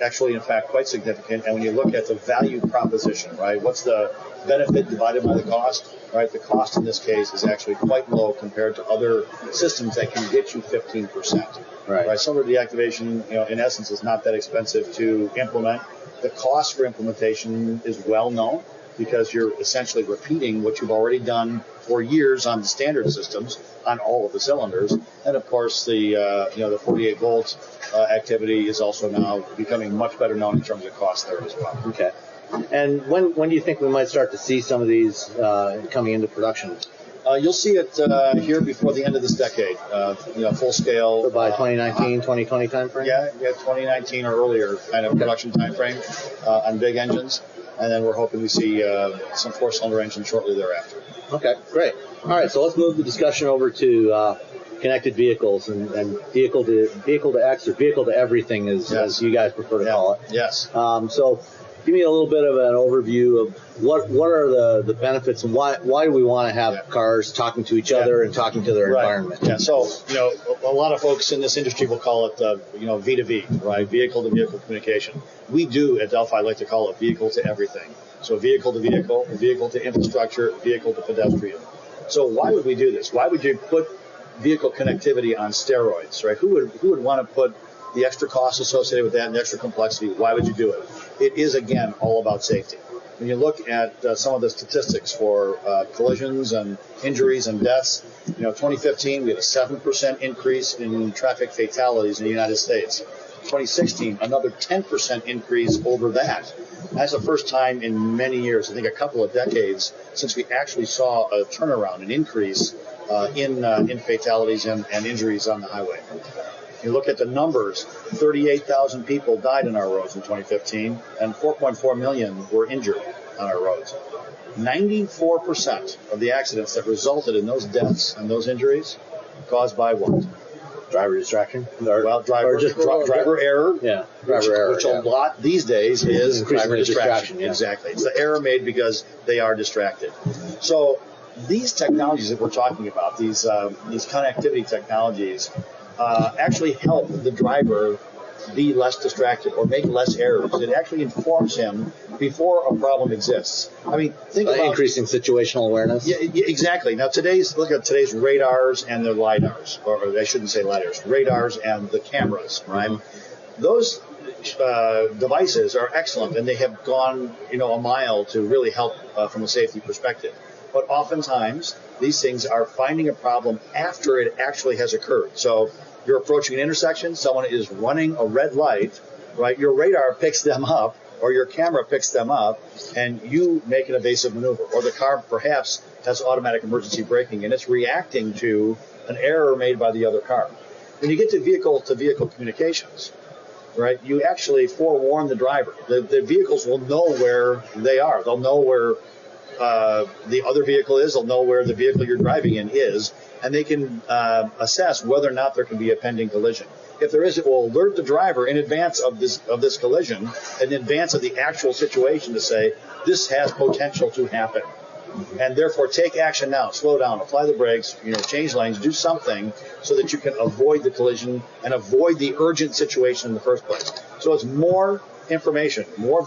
actually in fact quite significant. And when you look at the value proposition, right? What's the benefit divided by the cost? Right, the cost in this case is actually quite low compared to other systems that can get you 15%. Right. Cylinder deactivation, in essence, is not that expensive to implement. The cost for implementation is well known because you're essentially repeating what you've already done for years on the standard systems on all of the cylinders. And of course, the 48 volt activity is also now becoming much better known in terms of cost there as well. Okay. And when do you think we might start to see some of these coming into production? You'll see it here before the end of this decade, full scale. So by 2019, 2020 timeframe? Yeah, 2019 or earlier kind of production timeframe on big engines. And then we're hoping to see some 4-cylinder engines shortly thereafter. Okay, great. All right, so let's move the discussion over to connected vehicles and vehicle to X or vehicle to everything, as you guys prefer to call it. Yes. So give me a little bit of an overview of what are the benefits and why do we want to have cars talking to each other and talking to their environment? Yeah. So a lot of folks in this industry will call it V2V, right? Vehicle to vehicle communication. We do at Delphi like to call it vehicle to everything. So vehicle to vehicle, vehicle to infrastructure, vehicle to pedestrian. So why would we do this? Why would you put vehicle connectivity on steroids, right? Who would want to put the extra costs associated with that and the extra complexity? Why would you do it? It is, again, all about safety. When you look at some of the statistics for collisions and injuries and deaths, 2015, we had a 7% increase in traffic fatalities in the United States. 2016, another 10% increase over that. That's the first time in many years, I think a couple of decades, since we actually saw a turnaround, an increase in fatalities and injuries on the highway. You look at the numbers, 38,000 people died on our roads in 2015, and 4.4 million were injured on our roads. 94% of the accidents that resulted in those deaths and those injuries caused by what? Driver distraction? Well, driver error. Yeah, driver error. Which a lot these days is driver distraction. Yeah. Exactly. It's the error made because they are distracted. So these technologies that we're talking about, these connectivity technologies, actually help the driver be less distracted or make less errors. It actually informs him before a problem exists. I mean, think about increasing situational awareness. Yeah, exactly. Now look at today's radars and the lidars, or I shouldn't say lidars, radars and the cameras, right? Those devices are excellent, and they have gone, a mile to really help from a safety perspective. But oftentimes, these things are finding a problem after it actually has occurred. So you're approaching an intersection, someone is running a red light, right? Your radar picks them up, or your camera picks them up, and you make an evasive maneuver. Or the car perhaps has automatic emergency braking, and it's reacting to an error made by the other car. When you get to vehicle-to-vehicle communications, right, you actually forewarn the driver. The vehicles will know where they are. They'll know where the other vehicle is. They'll know where the vehicle you're driving in is, and they can assess whether or not there can be a pending collision. If there is, it will alert the driver in advance of this collision, in advance of the actual situation, to say this has potential to happen, and therefore take action now. Slow down, apply the brakes, change lanes, do something so that you can avoid the collision and avoid the urgent situation in the first place. So it's more information, more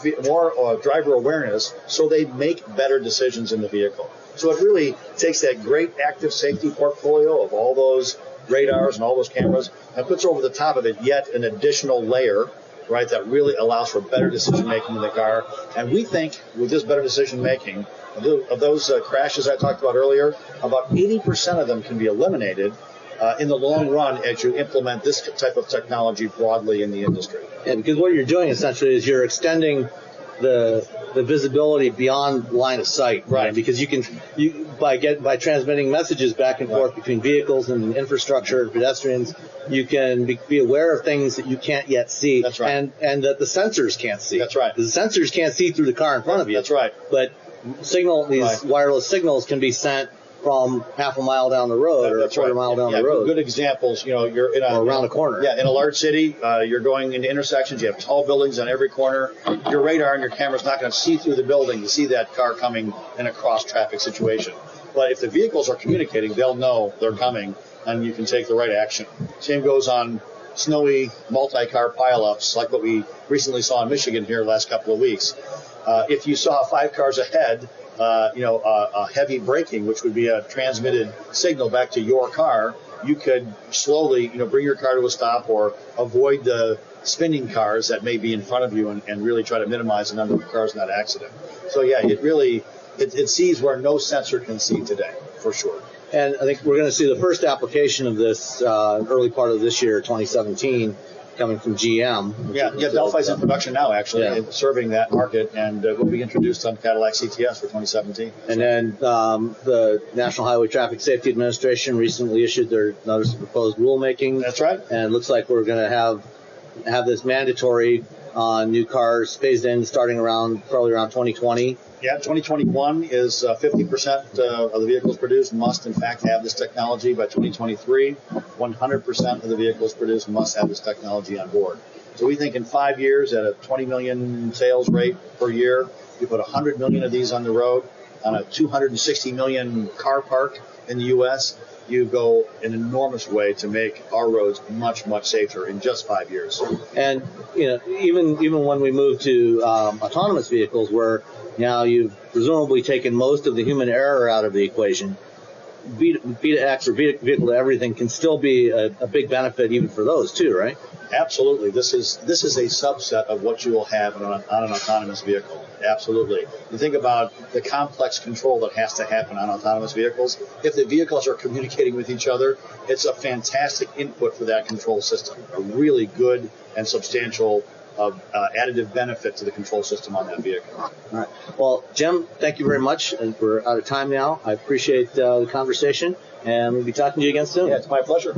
driver awareness, so they make better decisions in the vehicle. So it really takes that great active safety portfolio of all those radars and all those cameras and puts over the top of it yet an additional layer, right, that really allows for better decision making in the car. And we think with this better decision making, of those crashes I talked about earlier, about 80% of them can be eliminated in the long run as you implement this type of technology broadly in the industry. Yeah, because what you're doing essentially is you're extending the visibility beyond line of sight, right? Because by transmitting messages back and forth between vehicles and infrastructure and pedestrians, you can be aware of things that you can't yet see. That's right. And that the sensors can't see. That's right. The sensors can't see through the car in front of you. That's right. But these wireless signals can be sent from half a mile down the road or a quarter mile down the road. Good examples. You're in or around a corner. Yeah, in a large city, you're going into intersections. You have tall buildings on every corner. Your radar and your camera's not going to see through the building to see that car coming in a cross traffic situation. But if the vehicles are communicating, they'll know they're coming, and you can take the right action. Same goes on snowy multi-car pileups, like what we recently saw in Michigan here the last couple of weeks. If you saw 5 cars ahead, a heavy braking, which would be a transmitted signal back to your car, you could slowly, bring your car to a stop or avoid the spinning cars that may be in front of you and really try to minimize the number of cars in that accident. So yeah, it sees where no sensor can see today, for sure. And I think we're going to see the first application of this early part of this year, 2017, coming from GM. Yeah, Delphi's in production now, actually, serving that market, and will be introduced on Cadillac CTS for 2017. And then the National Highway Traffic Safety Administration recently issued their notice of proposed rulemaking. That's right. And it looks like we're going to have this mandatory on new cars phased in starting probably around 2020. Yeah, 2021 is 50% of the vehicles produced must, in fact, have this technology. By 2023, 100% of the vehicles produced must have this technology on board. So we think in 5 years, at a 20 million sales rate per year, you put 100 million of these on the road, on a 260 million car park in the U.S., you go an enormous way to make our roads much, much safer in just 5 years. And even when we move to autonomous vehicles, where now you've presumably taken most of the human error out of the equation, V2X or vehicle to everything can still be a big benefit even for those too, right? Absolutely. This is a subset of what you will have on an autonomous vehicle. Absolutely. You think about the complex control that has to happen on autonomous vehicles. If the vehicles are communicating with each other, it's a fantastic input for that control system. A really good and substantial additive benefit to the control system on that vehicle. All right. Well, Jim, thank you very much. And we're out of time now. I appreciate the conversation, and we'll be talking to you again soon. Yeah, it's my pleasure.